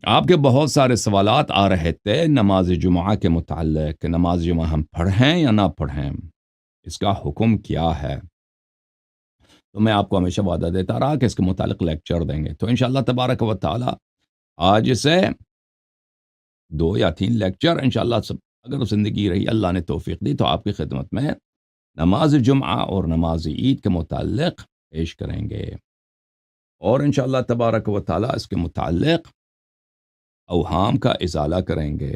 آپ کے بہت سارے سوالات آ رہے تھے نماز جمعہ کے متعلق کہ نماز جمعہ ہم پڑھیں یا نہ پڑھیں، اس کا حکم کیا ہے؟ تو میں آپ کو ہمیشہ وعدہ دیتا رہا کہ اس کے متعلق لیکچر دیں گے، تو انشاءاللہ تبارک و تعالی آج سے 2 یا 3 لیکچر انشاءاللہ سب اگر زندگی رہی، اللہ نے توفیق دی تو آپ کی خدمت میں نماز جمعہ اور نماز عید کے متعلق پیش کریں گے، اور انشاءاللہ تبارک و تعالی اس کے متعلق اوہام کا ازالہ کریں گے،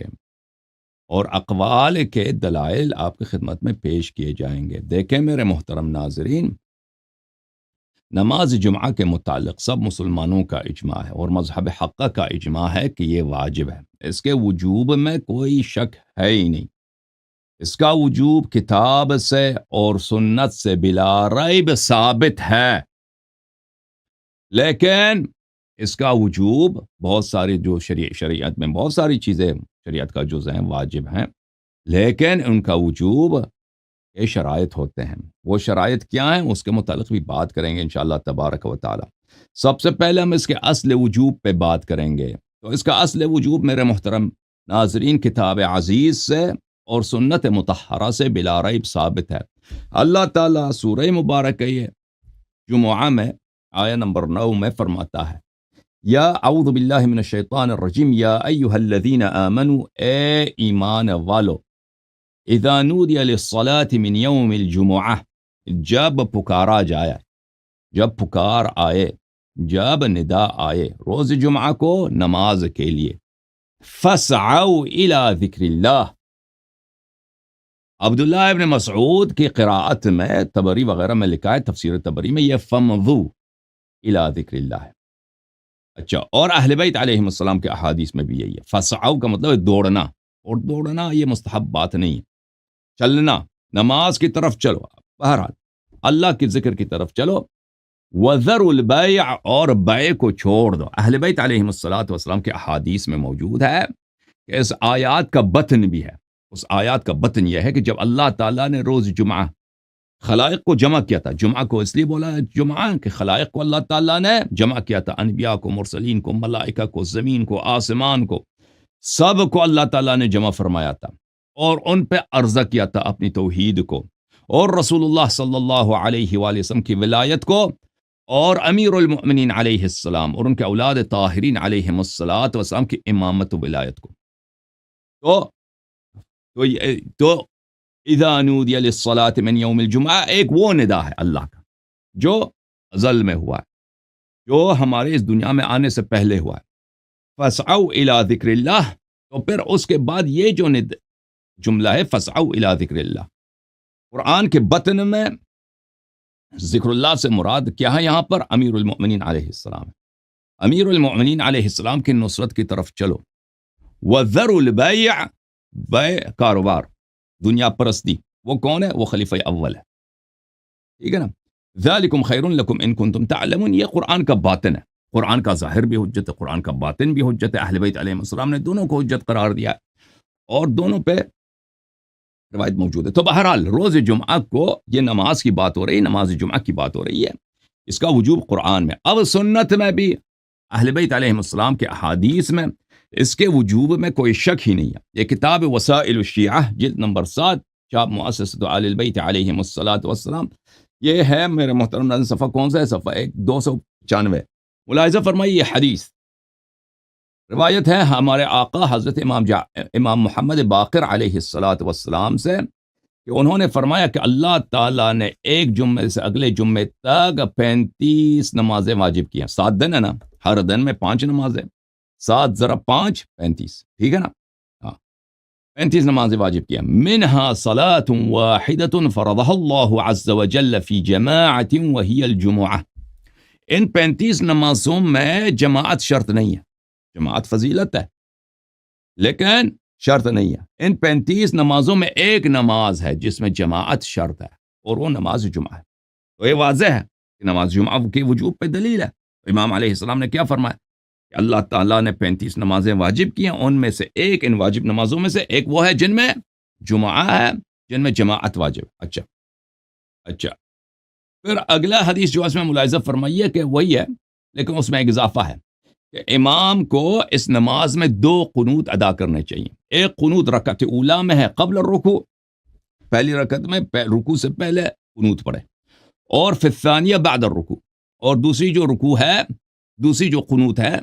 اور اقوال کے دلائل آپ کی خدمت میں پیش کیے جائیں گے۔ دیکھیں میرے محترم ناظرین، نماز جمعہ کے متعلق سب مسلمانوں کا اجماع ہے اور مذہب حقہ کا اجماع ہے کہ یہ واجب ہے، اس کے وجوب میں کوئی شک ہے ہی نہیں۔ اس کا وجوب کتاب سے اور سنت سے بلا ریب ثابت ہے، لیکن اس کا وجوب بہت ساری جو شریعت میں بہت ساری چیزیں شریعت کا جز ہیں، واجب ہیں، لیکن ان کا وجوب کے شرائط ہوتے ہیں۔ وہ شرائط کیا ہیں اس کے متعلق بھی بات کریں گے انشاءاللہ تبارک و تعالی۔ سب سے پہلے ہم اس کے اصل وجوب پہ بات کریں گے، تو اس کا اصل وجوب میرے محترم ناظرین کتاب عزیز سے اور سنت مطہرہ سے بلا ریب ثابت ہے۔ اللہ تعالیٰ سورہ مبارکہ جمعہ میں آیہ نمبر 9 میں فرماتا ہے، یا اعوذ باللہ من الشیطان الرجیم، یا ایہا الذین آمنوا، اے ایمان والو، اذا نودی للصلاة من یوم الجمعہ، جب پکارا جائے، جب پکار آئے، جب ندا آئے روز جمعہ کو نماز کے لیے، فاسعوا الی ذکر اللہ۔ عبداللہ ابن مسعود کی قراءت میں طبری وغیرہ میں لکھا ہے، تفسیر طبری میں، یہ فمضوا الی ذکر اللہ ہے۔ اچھا، اور اہل بیت علیہم السلام کے احادیث میں بھی یہی ہے، فسعوا کا مطلب ہے دوڑنا، اور دوڑنا یہ مستحب بات نہیں ہے، چلنا، نماز کی طرف چلو، بہرحال اللہ کے ذکر کی طرف چلو۔ وذروا البیع، اور بیع کو چھوڑ دو۔ اہل بیت علیہم السلام کے احادیث میں موجود ہے کہ اس آیات کا بطن بھی ہے، اس آیات کا بطن یہ ہے کہ جب اللہ تعالیٰ نے روز جمعہ خلائق کو جمع کیا تھا، جمعہ کو اس لیے بولا ہے جمعہ کہ خلائق کو اللہ تعالیٰ نے جمع کیا تھا، انبیاء کو، مرسلین کو، ملائکہ کو، زمین کو، آسمان کو، سب کو اللہ تعالیٰ نے جمع فرمایا تھا، اور ان پہ عرضہ کیا تھا اپنی توحید کو، اور رسول اللہ صلی اللہ علیہ وآلہ وسلم کی ولایت کو، اور امیر المؤمنین علیہ السلام اور ان کے اولاد طاہرین علیہم السلام کی امامت و ولایت کو۔ تو اذا نودی للصلاة من یوم الجمعہ ایک وہ ندا ہے اللہ کا جو ازل میں ہوا ہے، جو ہمارے اس دنیا میں آنے سے پہلے ہوا ہے، فاسعوا الی ذکر اللہ۔ تو پھر اس کے بعد یہ جو جملہ ہے فاسعوا الی ذکر اللہ، قرآن کے بطن میں ذکر اللہ سے مراد کیا ہے؟ یہاں پر امیر المؤمنین علیہ السلام، امیر المؤمنین علیہ السلام کی نصرت کی طرف چلو۔ وذروا البیع، بیع کاروبار، دنیا پرستی، وہ کون ہے؟ وہ خلیفہ اول ہے، ٹھیک ہے نا؟ ذالکم خیر لکم ان کنتم تعلمون، یہ قرآن کا باطن ہے، قرآن کا ظاہر بھی حجت ہے، قرآن کا باطن بھی حجت ہے۔ اہل بیت علیہ السلام نے دونوں کو حجت قرار دیا ہے، اور دونوں پہ روایت موجود ہے۔ تو بہرحال روز جمعہ کو یہ نماز کی بات ہو رہی ہے، نماز جمعہ کی بات ہو رہی ہے، اس کا وجوب قرآن میں، اب سنت میں بھی اہل بیت علیہ السلام کے احادیث میں اس کے وجوب میں کوئی شک ہی نہیں ہے۔ یہ کتاب وسائل الشیعہ جلد نمبر 7، چاپ مؤسسۃ آل البیت علیہم السلام، یہ ہے میرے محترم ناظرین، صفحہ کون سا ہے؟ صفحہ 295۔ ملاحظہ فرمائیے، یہ حدیث روایت ہے ہمارے آقا حضرت امام محمد باقر علیہ السلام سے کہ انہوں نے فرمایا کہ اللہ تعالیٰ نے ایک جمعے سے اگلے جمعے تک 35 نمازیں واجب کی ہیں۔ 7 دن ہے نا، ہر دن میں 5 نمازیں، 7 ضرب 5 35، ٹھیک ہے نا؟ ہاں، 35 نمازیں واجب کی ہیں۔ منہا صلاۃ واحدۃ فرضها اللہ عز وجل فی جماعۃ وہی الجمعہ، ان 35 نمازوں میں جماعت شرط نہیں ہے، جماعت فضیلت ہے لیکن شرط نہیں ہے۔ ان 35 نمازوں میں ایک نماز ہے جس میں جماعت شرط ہے، اور وہ نماز جمعہ ہے۔ تو یہ واضح ہے کہ نماز جمعہ کی وجوب پہ دلیل ہے۔ امام علیہ السلام نے کیا فرمایا کہ اللہ تعالیٰ نے 35 نمازیں واجب کی ہیں، ان میں سے ایک، ان واجب نمازوں میں سے ایک وہ ہے جن میں جمعہ ہے، جن میں جماعت واجب۔ اچھا، پھر اگلا حدیث جو اس میں ملاحظہ فرمائیے کہ وہی ہے لیکن اس میں ایک اضافہ ہے، کہ امام کو اس نماز میں 2 قنوت ادا کرنے چاہیے. ایک قنوت رکعت اولا میں ہے قبل الرکوع، پہلی رکعت میں رکوع سے پہلے قنوت پڑھے، اور فی الثانیہ بعد الرکوع، اور دوسری جو رکوع ہے، دوسری جو قنوت ہے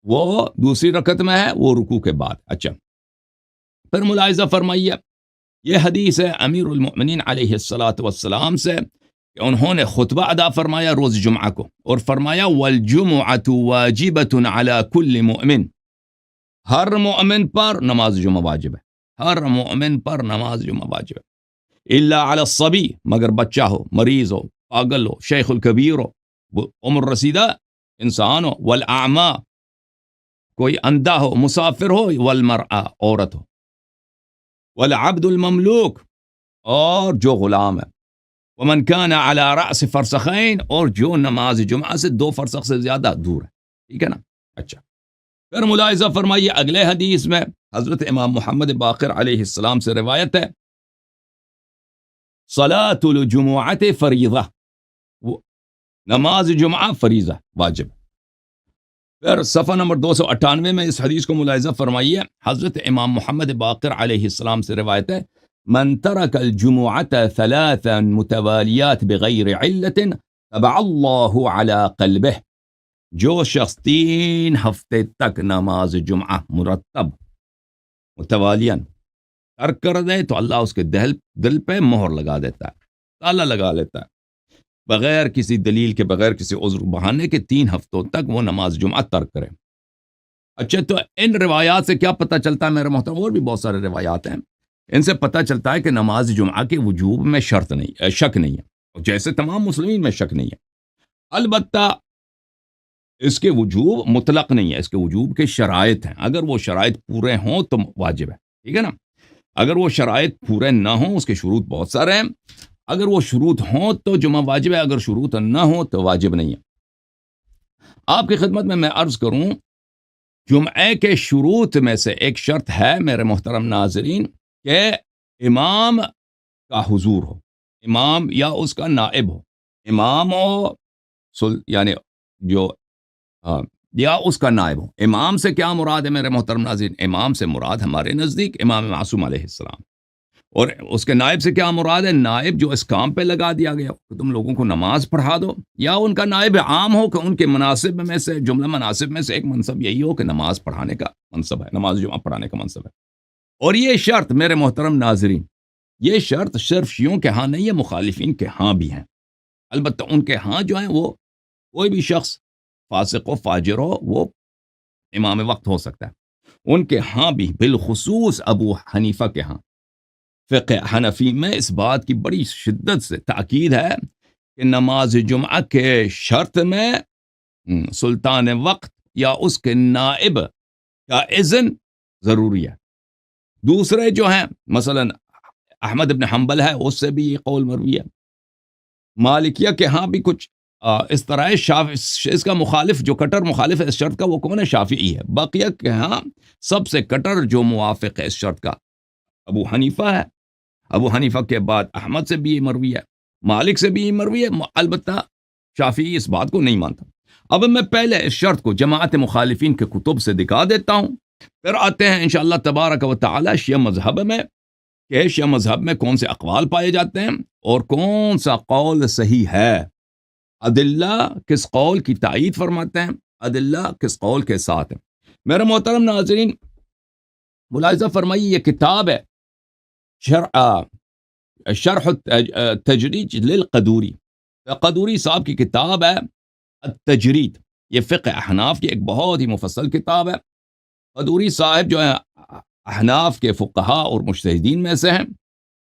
وہ دوسری رکعت میں ہے، وہ رکوع کے بعد. اچھا، پھر ملاحظہ فرمائیے، یہ حدیث ہے امیر المؤمنین علیہ الصلاۃ والسلام سے کہ انہوں نے خطبہ ادا فرمایا روز جمعہ کو، اور فرمایا والجمعۃ واجبۃ علی کل مؤمن، ہر مؤمن پر نماز جمعہ واجب ہے، ہر مؤمن پر نماز جمعہ واجب ہے، الا علی الصبی، مگر بچہ ہو، مریض ہو، پاگل ہو، شیخ الکبیر ہو، عمر رسیدہ انسان ہو، والاعمى، کوئی اندھا ہو، مسافر ہو، والمرأة، عورت ہو، والعبد المملوک، اور جو غلام ہے، ومن كان على رأس فرسخین، اور جو نماز جمعہ سے 2 فرسخ سے زیادہ دور ہے. ٹھیک ہے نا؟ اچھا، پھر ملاحظہ فرمائیے اگلے حدیث میں حضرت امام محمد باقر علیہ السلام سے روایت ہے، صلاۃ الجمعۃ فریضہ، نماز جمعہ فریضہ واجب. پھر صفحہ نمبر 298 میں اس حدیث کو ملاحظہ فرمائیے، حضرت امام محمد باقر علیہ السلام سے روایت ہے، من ترک الجمعۃ 3 متوالیات بغیر علت طبع اللہ علی قلبہ، جو شخص 3 ہفتے تک نماز جمعہ مرتب متوالیاً ترک کر دے تو اللہ اس کے دل پہ مہر لگا دیتا ہے، تالا لگا لیتا ہے، بغیر کسی دلیل کے، بغیر کسی عذر بہانے کے 3 ہفتوں تک وہ نماز جمعہ ترک کرے. اچھا، تو ان روایات سے کیا پتہ چلتا ہے میرے محترم؟ اور بھی بہت سارے روایات ہیں، ان سے پتہ چلتا ہے کہ نماز جمعہ کے وجوب میں شک نہیں ہے، جیسے تمام مسلمین میں شک نہیں ہے. البتہ اس کے وجوب مطلق نہیں ہے، اس کے وجوب کے شرائط ہیں، اگر وہ شرائط پورے ہوں تو واجب ہے. ٹھیک ہے نا؟ اگر وہ شرائط پورے نہ ہوں، اس کے شروط بہت سارے ہیں، اگر وہ شروط ہوں تو جمعہ واجب ہے، اگر شروط نہ ہوں تو واجب نہیں ہے. آپ کی خدمت میں عرض کروں، جمعے کے شروط میں سے ایک شرط ہے میرے محترم ناظرین کہ امام کا حضور ہو، امام یا اس کا نائب ہو، امام ہو یعنی جو یا اس کا نائب ہو. امام سے کیا مراد ہے میرے محترم ناظرین؟ امام سے مراد ہمارے نزدیک امام معصوم علیہ السلام، اور اس کے نائب سے کیا مراد ہے؟ نائب جو اس کام پہ لگا دیا گیا کہ تم لوگوں کو نماز پڑھا دو، یا ان کا نائب عام ہو کہ ان کے مناسب میں سے، جملہ مناسب میں سے ایک منصب یہی ہو کہ نماز پڑھانے کا منصب ہے، نماز جمعہ پڑھانے کا منصب ہے. اور یہ شرط میرے محترم ناظرین، یہ شرط صرف شیعوں کے ہاں نہیں ہے، مخالفین کے ہاں بھی ہیں. البتہ ان کے ہاں جو ہیں وہ کوئی بھی شخص فاسق و فاجر ہو وہ امام وقت ہو سکتا ہے. ان کے ہاں بھی، بالخصوص ابو حنیفہ کے ہاں، فقہ حنفی میں اس بات کی بڑی شدت سے تاکید ہے کہ نماز جمعہ کے شرط میں سلطان وقت یا اس کے نائب کا اذن ضروری ہے. دوسرے جو ہیں مثلا احمد بن حنبل ہے، اس سے بھی یہ قول مروی ہے. مالکیہ کے ہاں بھی کچھ اس طرح ہے. اس کا مخالف، جو کٹر مخالف ہے اس شرط کا، وہ کون ہے؟ شافعی ہے. بقیہ کے ہاں سب سے کٹر جو موافق ہے اس شرط کا ابو حنیفہ ہے. ابو حنیفہ کے بعد احمد سے بھی یہ مروی ہے، مالک سے بھی یہ مروی ہے. البتہ شافعی اس بات کو نہیں مانتا. اب میں پہلے اس شرط کو جماعت مخالفین کے کتب سے دکھا دیتا ہوں، پھر آتے ہیں انشاءاللہ تبارک و تعالی شیعہ مذہب میں، کہ شیعہ مذہب میں کون سے اقوال پائے جاتے ہیں اور کون سا قول صحیح ہے، ادلہ کس قول کی تائید فرماتے ہیں، ادلہ کس قول کے ساتھ ہیں. میرے محترم ناظرین ملاحظہ فرمائیے، یہ کتاب ہے شرح التجرید للقدوری، قدوری صاحب کی کتاب ہے التجرید. یہ فقہ احناف کی ایک بہت ہی مفصل کتاب ہے. قدوری صاحب جو ہے احناف کے فقہا اور مجتہدین میں سے ہیں،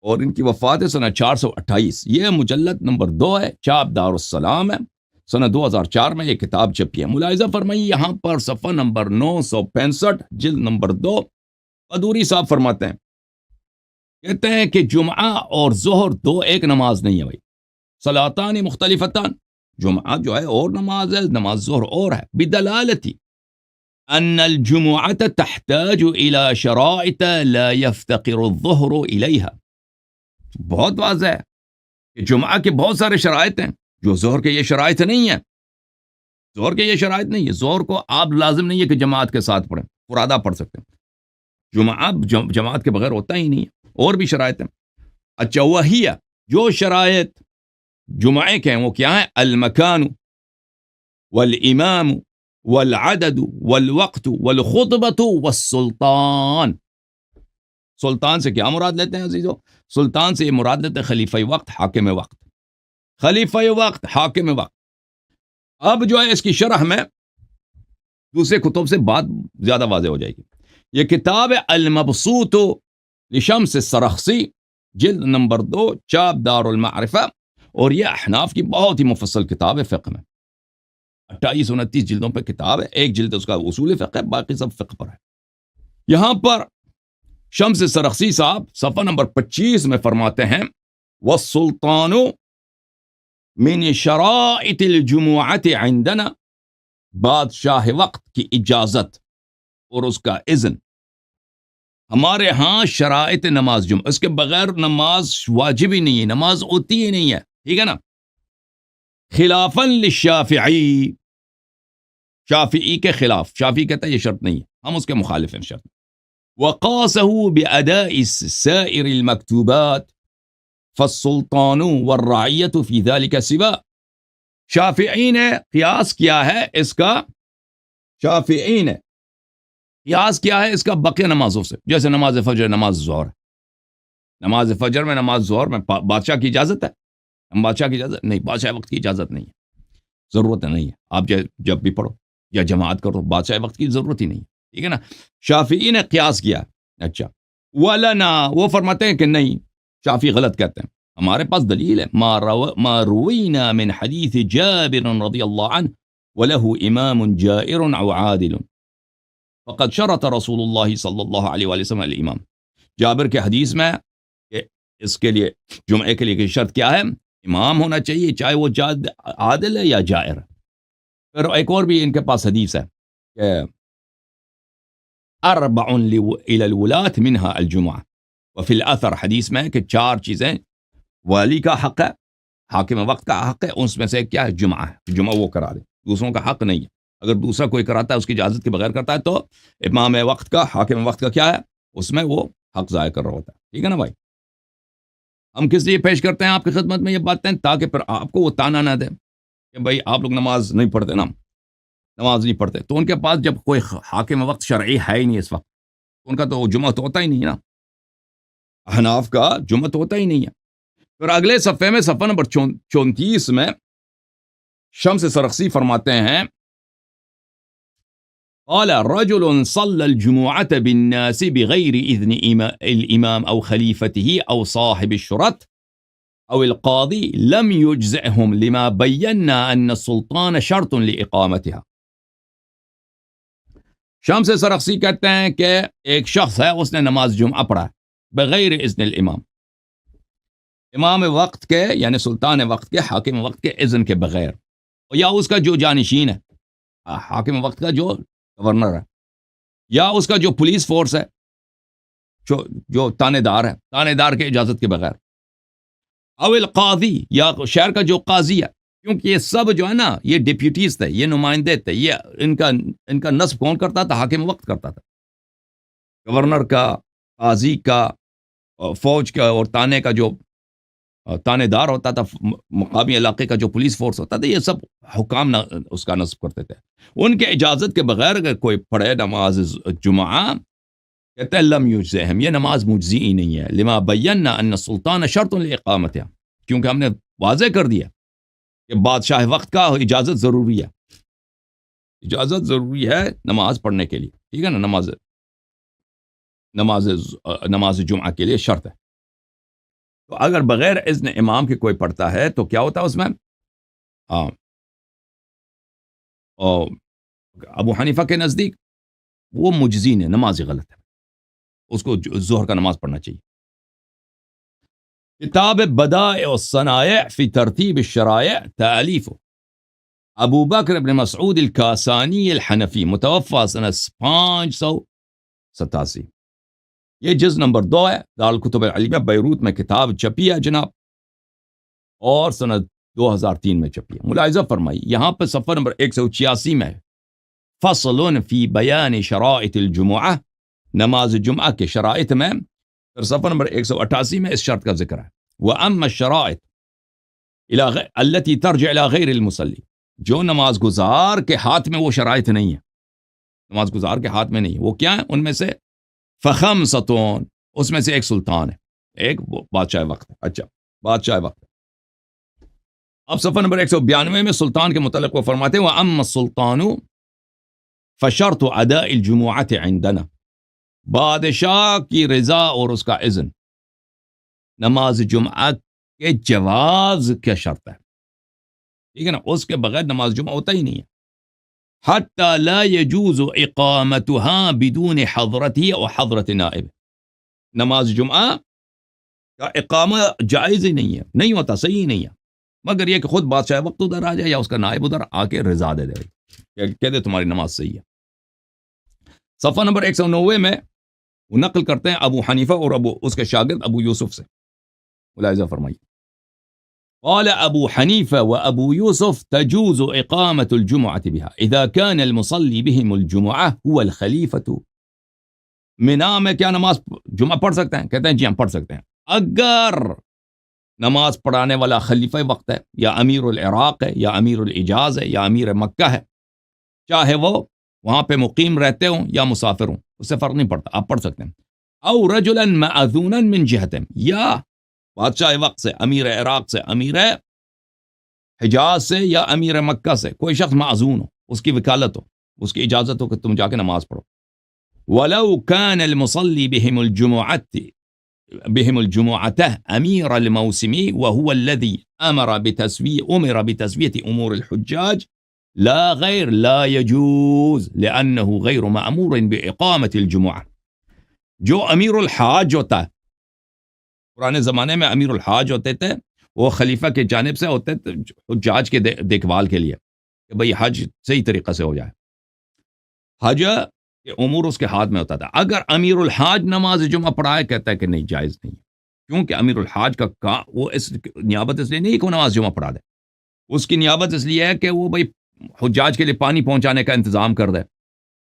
اور ان کی وفات ہے سنہ 428. یہ مجلد نمبر 2 ہے، چاپ دارالسلام ہے، سنہ 2004 میں یہ کتاب چھپی ہے. ملاحظہ فرمائیے یہاں پر صفحہ نمبر 965 جلد نمبر 2، قدوری صاحب فرماتے ہیں، کہتے ہیں کہ جمعہ اور ظہر دو ایک نماز نہیں ہے بھائی، صلاتان مختلفتان، جمعہ جو ہے اور نماز ہے، نماز ظہر اور ہے. بدلالتی ان الجمعۃ تحتاج الى شرائط لا يفتقر الظہر الیہا. بہت واضح ہے کہ جمعہ کے بہت سارے شرائط ہیں جو ظہر کے یہ شرائط نہیں ہیں. ظہر کے یہ شرائط نہیں ہے. ظہر کو آپ لازم نہیں ہے کہ جماعت کے ساتھ پڑھیں, فرادہ پڑھ سکتے ہیں. جماعت کے بغیر ہوتا ہی نہیں ہے, اور بھی شرائط ہیں. اچھا, وہی جو شرائط جمعے کے ہیں وہ کیا ہیں؟ المکان والامام والعدد والوقت والخطبۃ والسلطان. سلطان سے کیا مراد لیتے ہیں عزیزو؟ سلطان سے یہ مراد لیتے ہیں خلیفہ وقت, حاکم وقت. خلیفہ وقت, حاکم وقت. اب جو ہے اس کی شرح میں دوسرے کتب سے بات زیادہ واضح ہو جائے گی. یہ کتاب المبسوط لشمس السرخسی, جلد نمبر 2, چاپ دار المعرفہ, اور یہ احناف کی بہت ہی مفصل کتاب ہے فقہ میں. 28-29 جلدوں پہ کتاب ہے. ایک جلد اس کا اصول فقہ ہے, باقی سب فقہ پر ہے. یہاں پر شمس سرخسی صاحب صفحہ نمبر 25 میں فرماتے ہیں والسلطان من شرائط الجمعۃ عندنا, بادشاہ وقت کی اجازت اور اس کا اذن ہمارے ہاں شرائط نماز جمعہ, اس کے بغیر نماز واجب ہی نہیں ہے, نماز ہوتی ہی نہیں ہے. ٹھیک ہے نا؟ خلافاً للشافعی, شافعی کے خلاف. شافعی کہتا ہے یہ شرط نہیں ہے, ہم اس کے مخالف ہیں شرط. وقاسه بأداء سائر المكتوبات فالسلطان والرعیت فی ذلك سوا. شافعی نے قیاس کیا ہے اس کا, شافعی نے قیاس کیا ہے اس کا بقیہ نمازوں سے, جیسے نماز فجر, نماز ظہر. نماز فجر میں, نماز ظہر میں بادشاہ کی اجازت ہے؟ بادشاہ کی اجازت نہیں, بادشاہ وقت کی اجازت نہیں ہے, ضرورت نہیں ہے. آپ جب بھی پڑھو یا جماعت کرو, بادشاہ وقت کی ضرورت ہی نہیں ہے. ٹھیک ہے نا؟ شافعی نے قیاس کیا. اچھا, ولنا, وہ فرماتے ہیں کہ نہیں, شافعی غلط کہتے ہیں. ہمارے پاس دلیل ہے, ما روینا من حدیث جابر رضی اللہ عنہ وله امام جائر او عادل فقد شرط رسول اللہ صلی اللہ علیہ وآلہ وسلم الامام. جابر کے حدیث میں کہ اس کے لیے جمعے کے لیے شرط کیا ہے؟ امام ہونا چاہیے, چاہے وہ عادل ہے یا جائر. پھر ایک اور بھی ان کے پاس حدیث ہے کہ اربع الى الولاة منها الجمعہ, وفی الاثر حدیث میں کہ 4 چیزیں والی کا حق ہے, حاکم وقت کا حق ہے, اس میں سے کیا ہے؟ جمعہ ہے. جمعہ وہ کرا دے, دوسروں کا حق نہیں ہے. اگر دوسرا کوئی کراتا ہے اس کی اجازت کے بغیر کرتا ہے تو امام وقت کا, حاکم وقت کا کیا ہے؟ اس میں وہ حق ضائع کر رہا ہوتا ہے. ٹھیک ہے نا بھائی؟ ہم کس لیے پیش کرتے ہیں آپ کی خدمت میں یہ باتیں, تاکہ پھر آپ کو وہ تانا نہ دے کہ بھائی آپ لوگ نماز نہیں پڑھتے نا, نماز نہیں پڑھتے. تو ان کے پاس جب کوئی حاکم وقت شرعی ہے ہی نہیں اس وقت, ان کا تو جمعہ تو ہوتا ہی نہیں نا. احناف کا جمعہ تو ہوتا ہی نہیں ہے. پھر اگلے صفحے میں, صفحہ نمبر 34 میں شمس سرخسی فرماتے ہیں قال رجل صلى الجمعة بالناس بغير إذن الإمام أو خليفته أو صاحب الشرط أو القاضي لم يجزئهم لما بينا أن السلطان شرط لإقامتها. شمس سرخسی کہتے ہیں کہ ایک شخص ہے, اس نے نماز جمعہ پڑھا بغیر اذن الامام, امام وقت کے یعنی سلطان وقت کے, حاکم وقت کے اذن کے بغیر, یا اس کا جو جانشین ہے, حاکم وقت کا جو گورنر ہے, یا اس کا جو پولیس فورس ہے, جو تانے دار ہے, تانے دار کے اجازت کے بغیر, او القاضی, یا شہر کا جو قاضی ہے. کیونکہ یہ سب جو ہے نا, یہ ڈپیوٹیز تھے, یہ نمائندے تھے, یہ ان کا نصب کون کرتا تھا؟ حاکم وقت کرتا تھا. گورنر کا, قاضی کا, فوج کا اور تانے کا جو تانے دار ہوتا تھا, مقامی علاقے کا جو پولیس فورس ہوتا تھا, یہ سب حکام اس کا نصب کرتے تھے. ان کے اجازت کے بغیر اگر کوئی پڑھے نماز جمعہ, کہتے ہیں لم یجزئہم, یہ نماز مجزی ہی نہیں ہے. لما بینا ان السلطان شرط لإقامتها, کیونکہ ہم نے واضح کر دیا کہ بادشاہ وقت کا اجازت ضروری ہے, اجازت ضروری ہے نماز پڑھنے کے لیے. ٹھیک ہے نا؟ نماز جمعہ کے لیے شرط ہے. تو اگر بغیر اذن امام کے کوئی پڑھتا ہے تو کیا ہوتا ہے اس میں؟ ہاں, ابو حنیفہ کے نزدیک وہ مجزی نے, نماز غلط ہے, اس کو ظہر کا نماز پڑھنا چاہیے. کتاب بدائع الصنائع فی ترتیب الشرائع, تالیف ابو بکر ابن مسعود الکاسانی الحنفی, متوفی سنہ 587. یہ جز نمبر 2 ہے, دارالکتب العلمیہ بیروت میں کتاب چھپی ہے جناب, اور سنہ 2003 میں چھپی ہے. ملاحظہ فرمائی یہاں پہ صفحہ نمبر 186 میں فصل فی بیان شرائط الجمعہ، نماز جمعہ کے شرائط میں. پھر صفحہ نمبر 188 میں اس شرط کا ذکر ہے وَأَمَّا الشَّرَائِطُ الَّتِي تَرْجِعُ إِلَىٰ غَيْرِ الْمُصَلِّ، جو نماز گزار کے ہاتھ میں وہ شرائط نہیں ہے، نماز گزار کے ہاتھ میں نہیں، وہ کیا ہے؟ ان میں سے فَخَمْسَةٌ، اس میں سے ایک سلطان ہے، ایک بادشاہ وقت ہے. اچھا بادشاہ وقت ہے. اب صفحہ نمبر 192 میں سلطان کے متعلق وہ فرماتے ہیں وَأَمَّا السُّلْطَانُ فَشَرْطُ أَدَاءِ الْجُمُعَةِ عِندَنَا، بادشاہ کی رضا اور اس کا اذن نماز جمعہ کے جواز کا شرط ہے. ٹھیک ہے نا، اس کے بغیر نماز جمعہ ہوتا ہی نہیں ہے. حتی لا يجوز اقامتها بدون حضرته او حضرت نائب، نماز جمعہ کا اقامہ جائز ہی نہیں ہے، نہیں ہوتا، صحیح ہی نہیں ہے، مگر یہ کہ خود بادشاہ وقت ادھر آ جائے یا اس کا نائب ادھر آ کے رضا دے دے، کہہ دے تمہاری نماز صحیح ہے. صفحہ نمبر 190 میں وہ نقل کرتے ہیں ابو حنیفہ اور اس کے شاگرد ابو یوسف سے. ملاحظہ فرمائیے قال ابو حنیفہ و ابو یوسف تجوز اقامت الجمعة بها اذا كان المصلي بهم الجمعة هو الخلیفة. منا میں کیا نماز جمعہ پڑھ سکتے ہیں؟ کہتے ہیں جی ہم پڑھ سکتے ہیں اگر نماز پڑھانے والا خلیفہ وقت ہے یا امیر العراق ہے یا امیر الحجاز ہے یا امیر مکہ ہے، چاہے وہ وہاں پہ مقیم رہتے ہوں یا مسافر ہوں، اس سے فرق نہیں پڑتا، آپ پڑھ سکتے ہیں. او رجلا مأذونا من جہتهم، یا بادشاہ وقت سے، امیر عراق سے، امیر حجاز سے یا امیر مکہ سے کوئی شخص معذون ہو، اس کی وکالت ہو، اس کی اجازت ہو کہ تم جا کے نماز پڑھو. ولو كان المصلي بهم الجمعة امير الموسم وهو الذي امر بتسوية امور الحجاج لا غیر لا يجوز لأنه غیر مأمور بإقامة الجمعة. جو امیر الحاج ہوتا ہے، پرانے زمانے میں امیر الحاج ہوتے تھے، وہ خلیفہ کے جانب سے ہوتے تھے حجاج کے دیکھ بھال کے لیے کہ بھئی حج صحیح طریقہ سے ہو جائے. حج کے امور اس کے ہاتھ میں ہوتا تھا. اگر امیر الحاج نماز جمعہ پڑھائے، کہتا ہے کہ نہیں، جائز نہیں، کیونکہ امیر الحاج کا وہ اس نیابت اس لیے نہیں کہ وہ نماز جمعہ پڑھا دے، اس کی نیابت اس لیے ہے کہ وہ بھئی حجاج کے لیے پانی پہنچانے کا انتظام کر دے،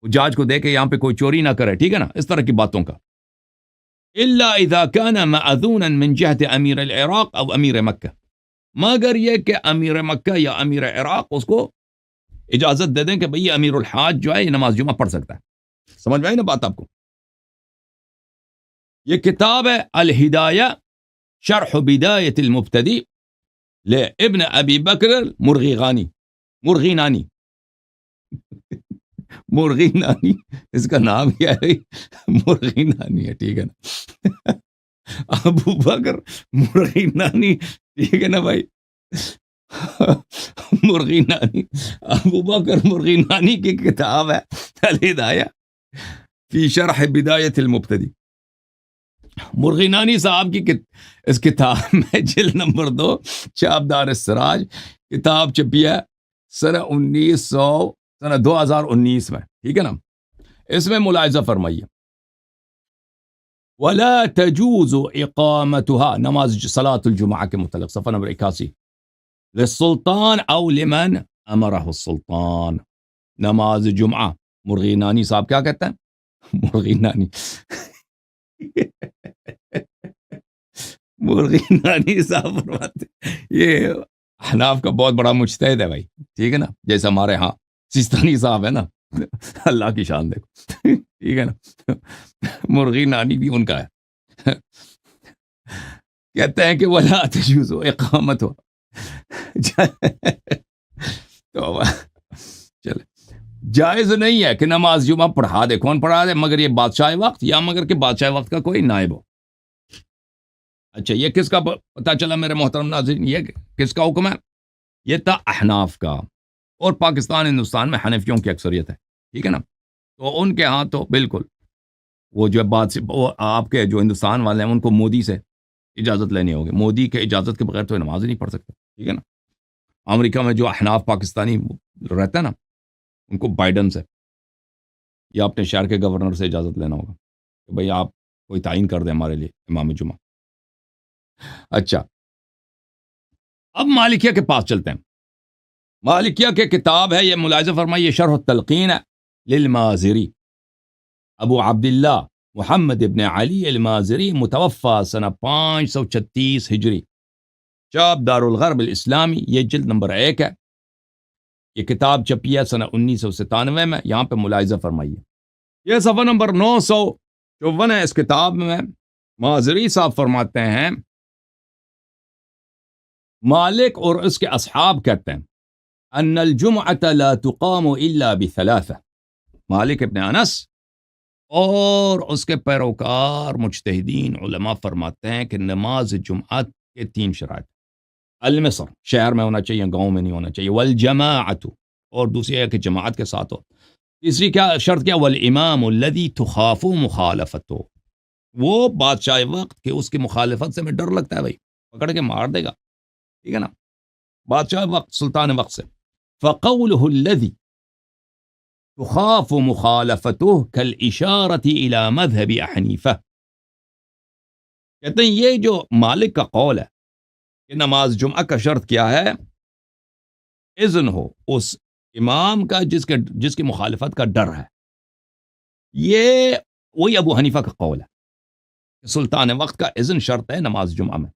حجاج کو دے کے یہاں پہ کوئی چوری نہ کرے، ٹھیک ہے نا، اس طرح کی باتوں کا. الا اذا كان مأذونا من جهة امیر العراق او امیر مکہ، مگر یہ کہ امیر مکہ یا امیر عراق اس کو اجازت دے دیں کہ بھئی امیر الحاج جو ہے یہ نماز جمعہ پڑھ سکتا ہے. سمجھ میں آئی نا بات آپ کو؟ یہ کتاب ہے الہدایہ شرح بدایت المبتدی لابن ابی بکر مرغینانی اس کا نام کیا ہے؟ مرغینانی ہے، ٹھیک ہے نا. ابو بکر مرغینانی، ٹھیک ہے نا بھائی، مرغینانی، ابو بکر مرغینانی کی کتاب ہے الہدایہ فی شرح بدایت المبتدی. مرغینانی صاحب کی اس کتاب میں جلد نمبر 2 چاپدار السراج، کتاب چھپی ہے سنہ 2019 میں، ٹھیک ہے نا. اس میں ملاحظہ فرمائیے ولا تجوز اقامتها، نماز صلاۃ الجمعہ کے متعلق صفحہ نمبر 81 للسلطان او لمن امرہ السلطان. نماز جمعہ مرغینانی صاحب کیا کہتے ہیں؟ مرغینانی مرغینانی صاحب فرماتے یہ احناف کا بہت بڑا مجتہد ہے بھائی، ٹھیک ہے نا، جیسے ہمارے ہاں سیستانی صاحب ہے نا، اللہ کی شان دیکھو، ٹھیک ہے نا، مرغینانی بھی ان کا ہے. کہتے ہیں کہ ولا تجوز اقامت ہو چلے جائز نہیں ہے کہ نماز جمعہ پڑھا دے. کون پڑھا دے؟ مگر یہ بادشاہ وقت یا مگر کہ بادشاہ وقت کا کوئی نائب ہو. اچھا یہ کس کا پتہ چلا میرے محترم ناظرین؟ یہ کس کا حکم ہے؟ یہ تھا احناف کا، اور پاکستان ہندوستان میں حنفیوں کی اکثریت ہے، ٹھیک ہے نا. تو ان کے ہاں تو بالکل وہ جو بات سے وہ آپ کے جو ہندوستان والے ہیں ان کو مودی سے اجازت لینی ہوگی، مودی کے اجازت کے بغیر تو نماز ہی نہیں پڑھ سکتے، ٹھیک ہے نا. امریکہ میں جو احناف پاکستانی رہتا ہے نا، ان کو بائیڈن سے یا اپنے شہر کے گورنر سے اجازت لینا ہوگا کہ بھئی آپ کوئی تعین کر دیں ہمارے لیے امام جمعہ. اچھا اب مالکیہ کے پاس چلتے ہیں. مالکیہ کے کتاب ہے، یہ ملاحظہ فرمائیے، شرح التلقین للمازری، ابو عبداللہ محمد ابن علی المازری، متوفى سنہ 536 ہجری، چاپ دار الغرب الاسلامی، یہ جلد نمبر 1 ہے. یہ کتاب چھپی ہے سنہ 1997 میں. یہاں پہ ملاحظہ فرمائیے، یہ صفحہ نمبر 954 ہے. اس کتاب میں مازری صاحب فرماتے ہیں، مالک اور اس کے اصحاب کہتے ہیں ان الجمعة لا تقام الا بثلاثة. مالک ابن انس اور اس کے پیروکار مجتہدین علماء فرماتے ہیں کہ نماز جمعہ کے 3 شرائط: المصر، شہر میں ہونا چاہیے، گاؤں میں نہیں ہونا چاہیے، والجماعت، اور دوسری ہے کہ جماعت کے ساتھ ہو، تیسری کیا شرط، کیا، والامام الذي تخاف مخالفته، وہ بادشاہ وقت کہ اس کی مخالفت سے میں ڈر لگتا ہے، بھائی پکڑ کے مار دے گا، ٹھیک ہے نا، بادشاہ وقت، سلطان وقت سے. فقوله الذي تخاف مخالفته كالإشارة إلى مذهب حنیفہ. کہتے ہیں یہ جو مالک کا قول ہے کہ نماز جمعہ کا شرط کیا ہے، اذن ہو اس امام کا جس کی مخالفت کا ڈر ہے. یہ وہی ابو حنیفہ کا قول ہے کہ سلطان وقت کا اذن شرط ہے نماز جمعہ میں.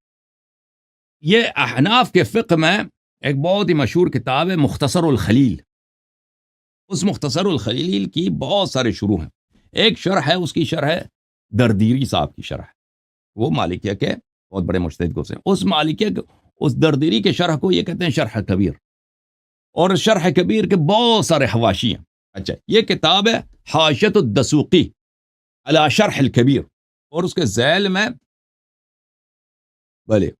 یہ احناف کے فقہ میں ایک بہت ہی مشہور کتاب ہے، مختصر الخلیل. اس مختصر الخلیل کی بہت سارے شروح ہیں. ایک شرح ہے، اس کی شرح ہے دردیری صاحب کی شرح، وہ مالکیہ کے بہت بڑے مجتہد کو سے. اس مالکیہ کے اس دردیری کے شرح کو یہ کہتے ہیں شرح کبیر، اور شرح کبیر کے بہت سارے حواشی ہیں. اچھا، یہ کتاب ہے حاشیۃ الدسوقی علی شرح الکبیر، اور اس کے ذیل میں بھلے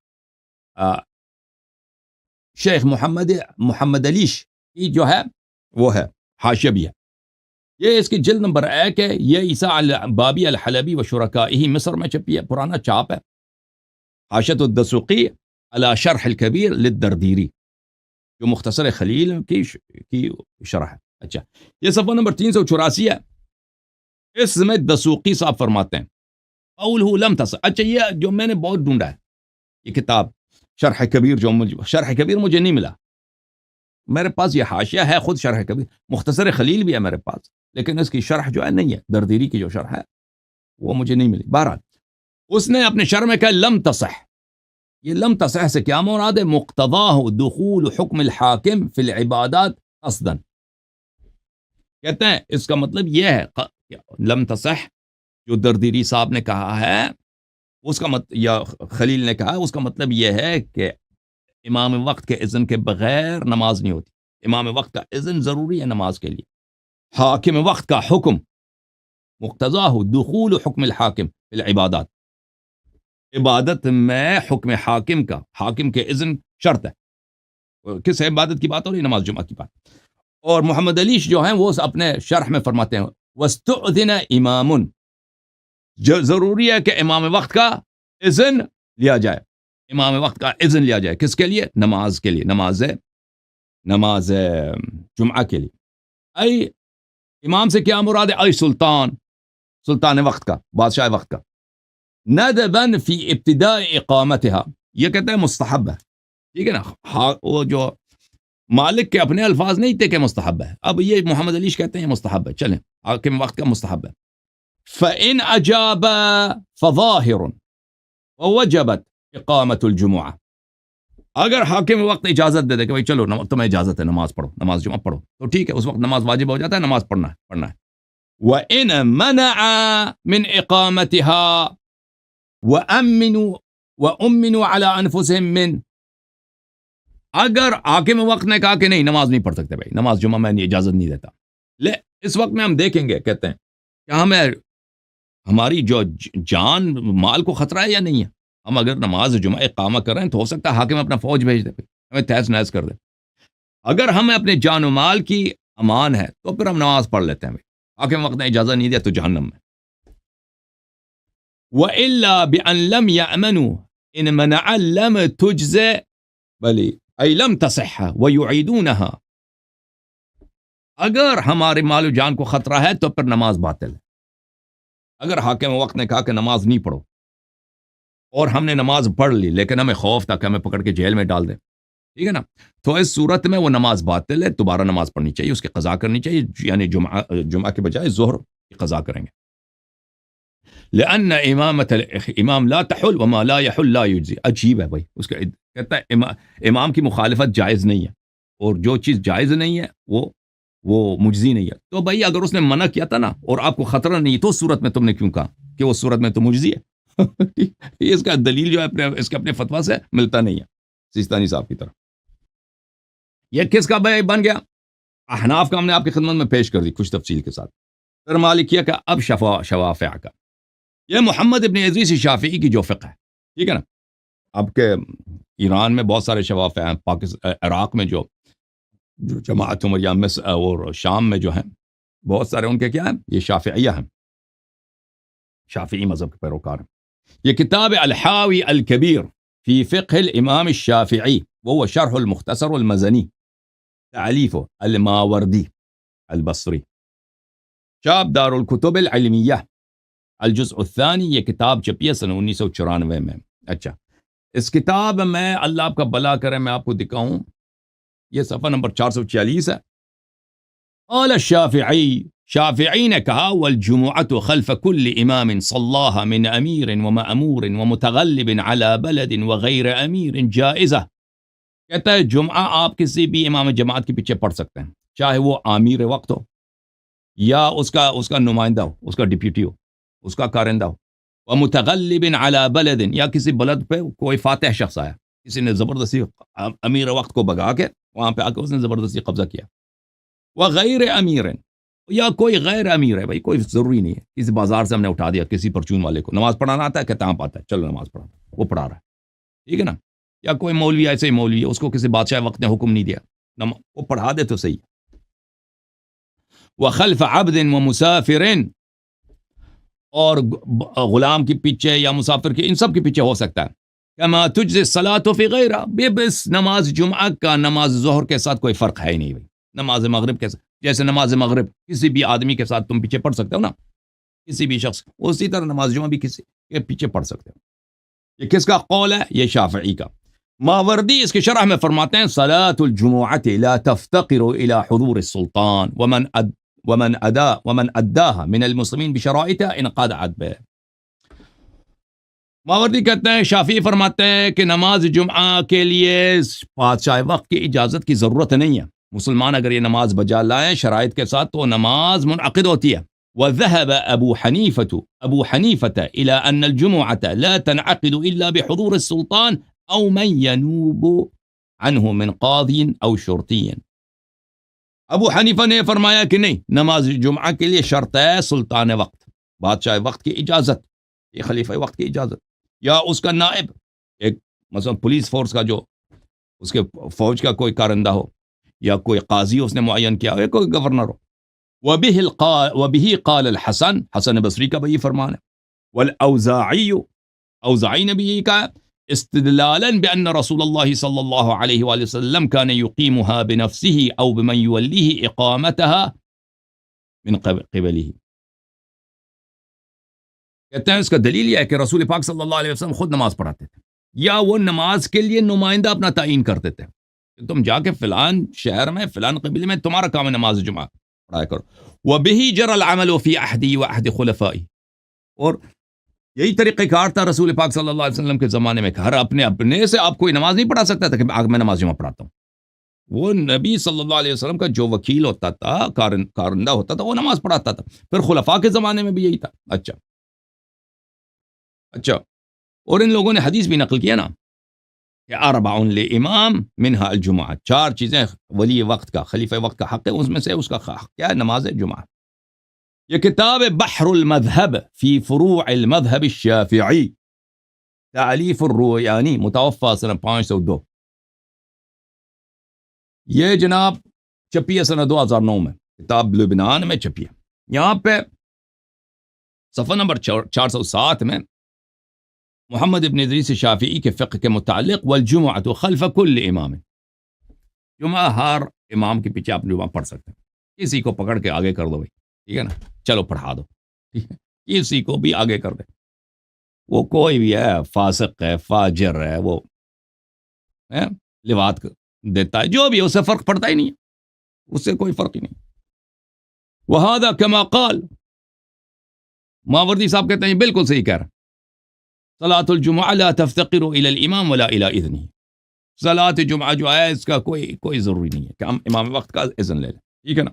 شیخ محمد علیش کی جو ہے وہ ہے حاشیہ بھی ہے. یہ اس کی جلد نمبر 1 ہے. یہ عیسیٰ البابی الحلبی و شرکائہ مصر میں چھپی ہے، پرانا چاپ ہے. حاشیۃ الدسوقی علی شرح الکبیر للدردیری، جو مختصر خلیل کی شرح ہے. اچھا، یہ صفحہ نمبر 384 ہے. اس میں دسوقی صاحب فرماتے ہیں قولہ لم تصح. اچھا، یہ جو میں نے بہت ڈھونڈا ہے، یہ کتاب شرح کبیر، جو شرح کبیر مجھے نہیں ملا. میرے پاس یہ حاشیہ ہے خود شرح کبیر، مختصر خلیل بھی ہے میرے پاس، لیکن اس کی شرح جو ہے نہیں ہے، دردیری کی جو شرح ہے وہ مجھے نہیں ملی. بہرحال اس نے اپنے شرح میں کہا لم تصح. یہ لم تصح سے کیا مراد ہے؟ مقتضاہ دخول حکم الحاکم فی العبادات قصدا. کہتے ہیں اس کا مطلب یہ ہے، لم تصح جو دردیری صاحب نے کہا ہے اس کا یا خلیل نے کہا، اس کا مطلب یہ ہے کہ امام وقت کے اذن کے بغیر نماز نہیں ہوتی. امام وقت کا اذن ضروری ہے نماز کے لیے. حاکم وقت کا حکم مقتضاہ دخول حکم الحاکم فی العبادات، عبادت میں حکم حاکم کے اذن شرط ہے. کس عبادت کی بات ہو رہی؟ نماز جمعہ کی بات. اور محمد علیش جو ہیں وہ اپنے شرح میں فرماتے ہیں وَاسْتُؤْذِنَ امام، ضروری ہے کہ امام وقت کا اذن لیا جائے. امام وقت کا اذن لیا جائے کس کے لیے؟ نماز کے لیے، نماز جمعہ کے لیے. ای امام سے کیا مراد ہے؟ ای سلطان وقت کا، بادشاہ وقت کا. ندباً فی ابتداء اقامتها، یہ کہتے ہیں مستحب ہے، ٹھیک ہے نا. وہ جو مالک کے اپنے الفاظ نہیں تھے کہ مستحب ہے، اب یہ محمد علیش کہتے ہیں مستحب ہے. چلیں، حاکم وقت کا مستحب ہے. فَإِنْ أَجَابَ فَظَاهِرٌ وَوَجَبَتْ اقامت الجمعہ. اگر حاکم وقت اجازت دے دے کہ بھائی چلو تمہیں اجازت ہے نماز پڑھو، نماز جمعہ پڑھو، تو ٹھیک ہے، اس وقت نماز واجب ہو جاتا ہے، نماز پڑھنا ہے. وَإِنْ مَنَعَ مِنْ إِقَامَتِهَا وَأُمِّنُوا عَلَىٰ أَنفُسِهِمْ مِنْ، اگر حاکم وقت نے کہا کہ نہیں نماز نہیں پڑھ سکتے بھائی، نماز جمعہ میں اجازت نہیں دیتا، اس وقت میں ہم دیکھیں گے، کہتے ہیں کہ ہماری جو جان مال کو خطرہ ہے یا نہیں ہے. ہم اگر نماز جمعہ اقامہ کر رہے ہیں تو ہو سکتا ہے حاکم اپنا فوج بھیج دے، ہمیں تہس نہس کر دے. اگر ہمیں اپنے جان و مال کی امان ہے تو پھر ہم نماز پڑھ لیتے ہیں. حاکم وقت نے اجازت نہیں دیا تو جہنم میں. وَإِلَّا بِأَن لَمْ يَأْمَنُوا إِن مَنَعَ لَمْ تُجْزَ بلی أي لم تصح ويعيدونها. اگر ہمارے مال و جان کو خطرہ ہے تو پھر نماز باطل ہے. اگر حاکم وقت نے کہا کہ نماز نہیں پڑھو اور ہم نے نماز پڑھ لی لیکن ہمیں خوف تھا کہ ہمیں پکڑ کے جیل میں ڈال دیں، ٹھیک ہے نا. تو اس صورت میں وہ نماز باطل ہے, دوبارہ نماز پڑھنی چاہیے, اس کی قضا کرنی چاہیے, یعنی جمعہ کے بجائے ظہر کی قضا کریں گے. لأن امامت الامام لا تحل وما لا يحل لا يجزي. عجیب ہے بھائی, اس کا کہتا ہے امام کی مخالفت جائز نہیں ہے, اور جو چیز جائز نہیں ہے وہ مجزی نہیں ہے. تو بھائی اگر اس نے منع کیا تھا نا اور آپ کو خطرہ نہیں تو اس صورت میں تم نے کیوں کہا کہ اس صورت میں تو مجزی ہے؟ یہ اس کا دلیل جو ہے اس کے اپنے فتویٰ سے ملتا نہیں ہے سیستانی صاحب کی طرح. یہ کس کا بھائی بن گیا؟ احناف کا ہم نے آپ کی خدمت میں پیش کر دی کچھ تفصیل کے ساتھ. پھر مالکیہ کا, اب شوافع کا. یہ محمد ابن ادریس شافعی کی جو فقہ ہے, ٹھیک ہے نا. اب کے ایران میں بہت سارے شوافع ہیں, عراق میں جو جماعت عمریہ مصر اور شام میں جو ہیں بہت سارے, ان کے کیا ہیں, یہ شافعیہ ہیں, شافعی مذہب کے پیروکار ہیں. یہ کتاب الحاوی الکبیر فی فقہ الامام الشافعی وهو شرح المختصر المزنی تعلیف الماوردی البصری, چاپ دار الکتب العلمیہ الجزء الثانی. یہ کتاب چھپی ہے سن 1994 میں. اچھا, اس کتاب میں اللہ آپ کا بلا کرے میں آپ کو دکھاؤں, یہ صفحہ نمبر 446 ہے. قال الشافعی, شافعی نے کہا, والجمعة خلف كل امام صلاها من امیر ومأمور ومتغلب على بلد وغیر امیر جائزہ. کہتا ہے جمعہ آپ کسی بھی امام جماعت کے پیچھے پڑھ سکتے ہیں, چاہے وہ امیر وقت ہو یا اس کا نمائندہ ہو, اس کا ڈپیوٹی ہو, اس کا کارندہ ہو. ومتغلب على بلد, یا کسی بلد پہ کوئی فاتح شخص آیا, کسی نے زبردستی امیر وقت کو بگا کے وہاں پہ آ کے اس نے زبردستی قبضہ کیا. وغیر امیر, یا کوئی غیر امیر ہے, بھائی کوئی ضروری نہیں ہے, کسی بازار سے ہم نے اٹھا دیا کسی پرچون والے کو, نماز پڑھانا آتا ہے, کہتا ہاں آتا ہے, چلو نماز پڑھانا, وہ پڑھا رہا ہے, ٹھیک ہے نا. یا کوئی مولوی ایسے ہی مولوی ہے, اس کو کسی بادشاہ وقت نے حکم نہیں دیا, وہ پڑھا دے تو صحیح. وخلف عبد ومسافر, اور غلام کے پیچھے یا مسافر کے, ان سب کے پیچھے ہو سکتا ہے. کما تجزی الصلاۃ فی غیرہ, بس نماز جمعہ کا نماز ظہر کے ساتھ کوئی فرق ہے ہی نہیں بھائی. نماز مغرب کے ساتھ, جیسے نماز مغرب کسی بھی آدمی کے ساتھ تم پیچھے پڑھ سکتے ہو نا, کسی بھی شخص, اسی طرح نماز جمعہ بھی کسی کے پیچھے پڑھ سکتے ہو. یہ کس کا قول ہے؟ یہ شافعی کا. ماوردی اس کی شرح میں فرماتے ہیں, صلاۃ الجمعۃ لا تفتقر الى حضور السلطان ومن اداها من المسلمین بشرائطها انقطعت به. ماوردی کہتے ہیں, شافعی فرماتے ہیں کہ نماز جمعہ کے لیے بادشاہ وقت کی اجازت کی ضرورت نہیں ہے. مسلمان اگر یہ نماز بجا لائیں شرائط کے ساتھ تو نماز منعقد ہوتی ہے. وذهب ابو حنیفة الى ان الجمعة لا تنعقد الا بحضور السلطان او من ينوب عنه من قاضی او شرطی. ابو حنیفہ نے فرمایا کہ نہیں, نماز جمعہ کے لیے شرط ہے سلطان وقت, بادشاہ وقت کی اجازت, یہ خلیفہ وقت کی اجازت, یا اس کا نائب, ایک مثلا پولیس فورس کا جو اس کے فوج کا کوئی کارندہ ہو, یا کوئی قاضی اس نے معین کیا ہو, یا کوئی گورنر ہو. وبه قال الحسن, حسن بصری کا بھی یہ فرمان ہے. والاوزاعی, اوزاعی نے بھی یہی کہا, استدلالا بان رسول اللہ صلی اللہ علیہ وآلہ وسلم كان يقيمها بنفسه او بمن يوليه اقامتها من قبله. کہتے ہیں اس کا دلیل یہ ہے کہ رسول پاک صلی اللہ علیہ وسلم خود نماز پڑھاتے تھے, یا وہ نماز کے لیے نمائندہ اپنا تعین کرتے تھے, تم جا کے فلان شہر میں فلان قبیلے میں تمہارا کام ہے نماز جمعہ پڑھایا کرو. وبه جرى العمل في عهدي وعهد خلفائي, اور یہی طریقہ کار تھا رسول پاک صلی اللہ علیہ وسلم کے زمانے میں, ہر اپنے سے آپ کوئی نماز نہیں پڑھا سکتا تھا کہ میں نماز جمعہ پڑھاتا ہوں. وہ نبی صلی اللہ علیہ وسلم کا جو وکیل ہوتا تھا, کارندہ ہوتا تھا, وہ نماز پڑھاتا تھا. پھر خلفاء کے زمانے میں بھی یہی تھا. اچھا, اور ان لوگوں نے حدیث بھی نقل کیا نا کہ اربع لامام منها الجمعہ, 4 چیزیں ولی وقت کا, خلیفہ وقت کا حق ہے, اس میں سے اس کا حق کیا ہے؟ نماز جمعہ. یہ کتاب بحر المذہب فی فروع المذہب الشافعی, تعلیف الرویانی, متوفی سنہ 502. یہ جناب چھپی ہے سنہ 2009 میں, کتاب لبنان میں چھپی ہے. یہاں پہ صفحہ نمبر 407 میں محمد ابن ادریس شافعی کے فقہ کے متعلق, والجمعۃ خلف کل امام, جمعہ ہر امام کے پیچھے آپ جمعہ پڑھ سکتے ہیں. کسی کو پکڑ کے آگے کر دو بھائی, ٹھیک ہے نا, چلو پڑھا دو, ٹھیک ہے, کسی کو بھی آگے کر دے, وہ کوئی بھی ہے, فاسق ہے, فاجر ہے, وہ لواط دیتا ہے، جو بھی اسے فرق پڑتا ہی نہیں، اس سے کوئی فرق ہی نہیں. وہذا کما قال، ماوردی صاحب کہتے ہیں بالکل صحیح کہہ رہا ہیں. صلاۃ الجمعہ لا تفتقر الى الامام ولا الى اذنه، صلاۃ جمعہ جو ہے اس کا کوئی ضروری نہیں ہے کہ ہم امام وقت کا اذن لے لیں. ٹھیک ہے نا.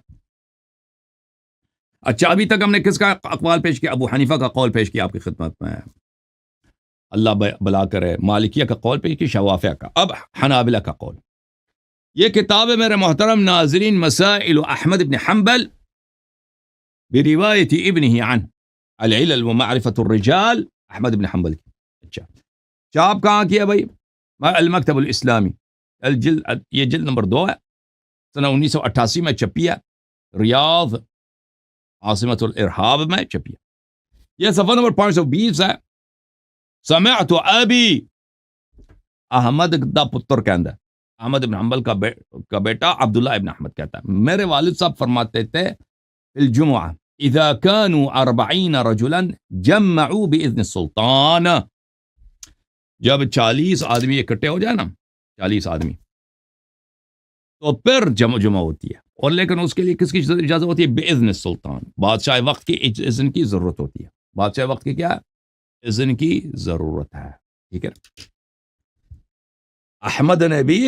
اچھا، ابھی تک ہم نے کس کا اقوال پیش کیا؟ ابو حنیفہ کا قول پیش کیا آپ کی خدمت میں، اللہ بلا کرے. مالکیہ کا قول پیش کیا، شوافیہ کا. اب حنابلہ کا قول. یہ کتاب ہے میرے محترم ناظرین، مسائل احمد بن حنبل بروایت ابنہ عن العلل ومعرفۃ الرجال، احمد بن حنبل کی. اچھا، چاپ کہاں کیا بھائی؟ المکتب الاسلامی، یہ جلد نمبر 2 ہے، سنہ 1988 میں چھپی ہے، ریاض عاصمت الارہاب میں چھپی ہے. یہ صفحہ نمبر 520 ہے. سمعت ابی، احمد دا پتر کہندا ہے، احمد بن حنبل کا بیٹا عبداللہ ابن احمد کہتا ہے، میرے والد صاحب فرماتے تھے الجمعہ اذا كانوا 40 رجلا جمعوا باذن السلطان، جب 40 آدمی اکٹھے ہو جائے نا، 40 آدمی، تو پھر جمع ہوتی ہے. اور لیکن اس کے لیے کس کی اجازت ہوتی ہے؟ باذن السلطان، بادشاہ وقت کی اذن کی ضرورت ہوتی ہے. بادشاہ وقت کی کیا اذن کی ضرورت ہے. ٹھیک ہے. احمد نے بھی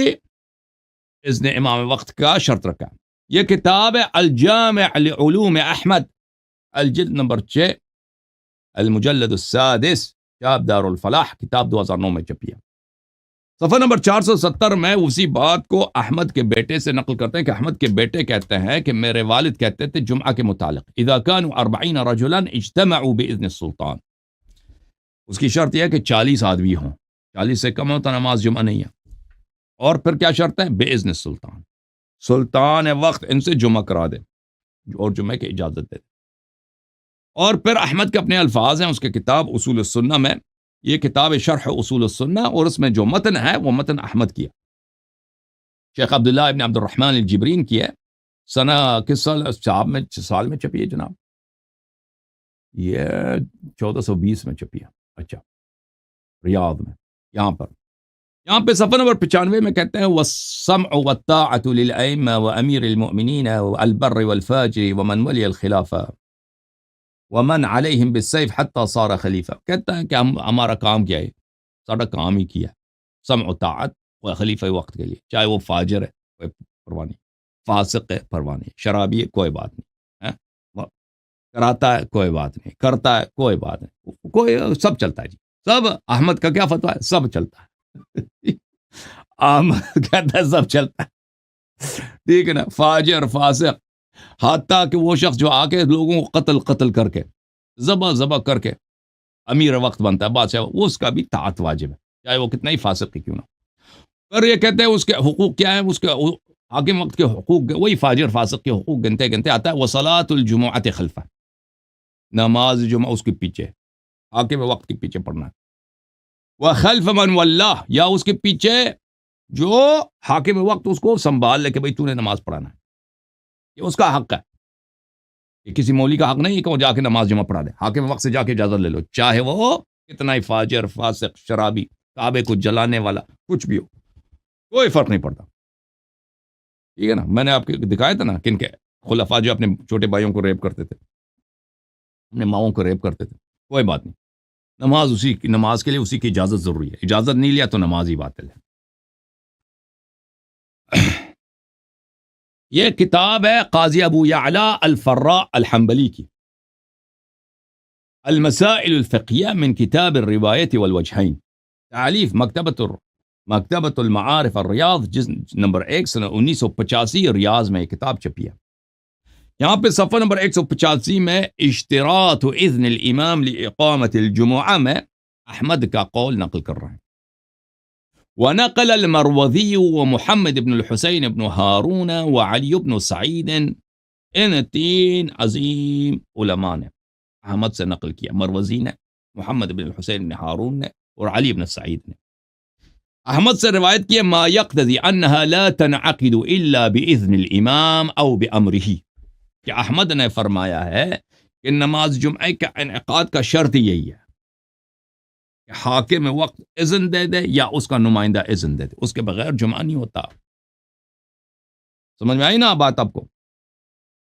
اذن امام وقت کا شرط رکھا. یہ کتاب ہے الجامع لعلوم احمد، الجلد نمبر 6، المجلد السادس، چاپ دار الفلاح، کتاب 2009 میں چھپی ہے. صفحہ نمبر 470 میں اسی بات کو احمد کے بیٹے سے نقل کرتے ہیں کہ احمد کے بیٹے کہتے ہیں کہ میرے والد کہتے تھے جمعہ کے متعلق، اذا كانوا 40 رجلا اجتمعوا باذن السلطان، اس کی شرط یہ ہے کہ 40 آدمی ہوں، 40 سے کم ہو تو نماز جمعہ نہیں ہے. اور پھر کیا شرط ہے؟ باذن السلطان، سلطان وقت ان سے جمعہ کرا دے اور جمعہ کی اجازت دے. اور پھر احمد کے اپنے الفاظ ہیں اس کے کتاب اصول السنہ میں، یہ کتاب شرح اصول السنہ، اور اس میں جو متن ہے وہ متن احمد کیا، شیخ عبداللہ ابن عبد الرحمن الجبرین کی ہے. سنہ کس سال میں چھپی ہے جناب؟ یہ 1420 میں چھپی ہے. اچھا، ریاض میں. یہاں پہ صفحہ نمبر 95 میں کہتے ہیں والسمع والطاعة للأئمة وأمير المؤمنين والبر والفاجر ومن ولي الخلافة ومن عليهم بالسيف حتى صار خلیفہ. کہتا ہے کہ ہمارا کام کیا ہے؟ سارا کام ہی کیا، سمع و طاعت و خلیفہ وقت کے لیے، چاہے وہ فاجر ہے کوئی پرواہ نہیں، فاسق ہے پرواہ نہیں، شرابی ہے کوئی بات نہیں، کراتا ہے کوئی بات نہیں، کرتا ہے کوئی بات نہیں، کوئی سب چلتا ہے جی. سب احمد کا کیا فتویٰ ہے؟ سب چلتا ہے. احمد کہتا ہے سب چلتا ہے. ٹھیک ہے نا. فاجر، فاسق، حتیٰ کہ وہ شخص جو آ کے لوگوں کو قتل کر کے ذبح کر کے امیر وقت بنتا ہے، بادشاہ، اس کا بھی طاعت واجب ہے، چاہے وہ کتنا ہی فاسق ہی کیوں نہ. پر یہ کہتے ہیں اس کے حقوق کیا ہیں؟ اس کے حاکم وقت کے حقوق، وہی فاجر فاسق کے حقوق گنتے آتا ہے. وصلاۃ الجمعۃ خلفہ، نماز جمعہ اس کے پیچھے، حاکم وقت کے پیچھے پڑھنا ہے. وخلف من واللہ، یا اس کے پیچھے جو حاکم وقت اس کو سنبھال لے کہ بھئی تو نے نماز پڑھانا ہے، یہ اس کا حق ہے. یہ کسی مولوی کا حق نہیں ہے کہ وہ جا کے نماز جمعہ پڑھا دے. حاکم وقت سے جا کے اجازت لے لو، چاہے وہ کتنا ہی فاجر، فاسق، شرابی، کعبے کو جلانے والا کچھ بھی ہو، کوئی فرق نہیں پڑتا. ٹھیک ہے نا. میں نے آپ کو دکھایا تھا نا کن کے خلفاء جو اپنے چھوٹے بھائیوں کو ریپ کرتے تھے، اپنے ماؤں کو ریپ کرتے تھے. کوئی بات نہیں، نماز کے لیے اسی کی اجازت ضروری ہے. اجازت نہیں لیا تو نماز ہی باطل ہے. یہ کتاب ہے قاضی ابو یعلا الفراء الحنبلی کی، المسائل الفقہیہ من کتاب الروایت والوجہین، تعلیف مکتبۃ المعارف الریاض، جز نمبر 1، سنہ 1985، ریاض میں یہ کتاب چھپی ہے. یہاں پہ صفحہ نمبر 185 میں اشتراط اذن الامام لاقامت الجمعہ میں احمد کا قول نقل کر رہے ہیں. ونقل المروذی ومحمد بن الحسین بن ہارون وعلی بن سعید، ان 3 عظیم علماء نے احمد سے نقل کیا. مروزی نے، محمد بن الحسین بن ہارون نے، اور علی بن سعید نے احمد سے روایت کیا ما یقتضی انها لا تنعقد الا باذن الامام او بامرہ، کہ احمد نے فرمایا ہے کہ نماز جمعہ کا انعقاد کا شرط یہی ہے کہ حاکم وقت اذن دے دے یا اس کا نمائندہ اذن دے دے، اس کے بغیر جمعہ نہیں ہوتا. سمجھ میں آئی نا بات آپ کو؟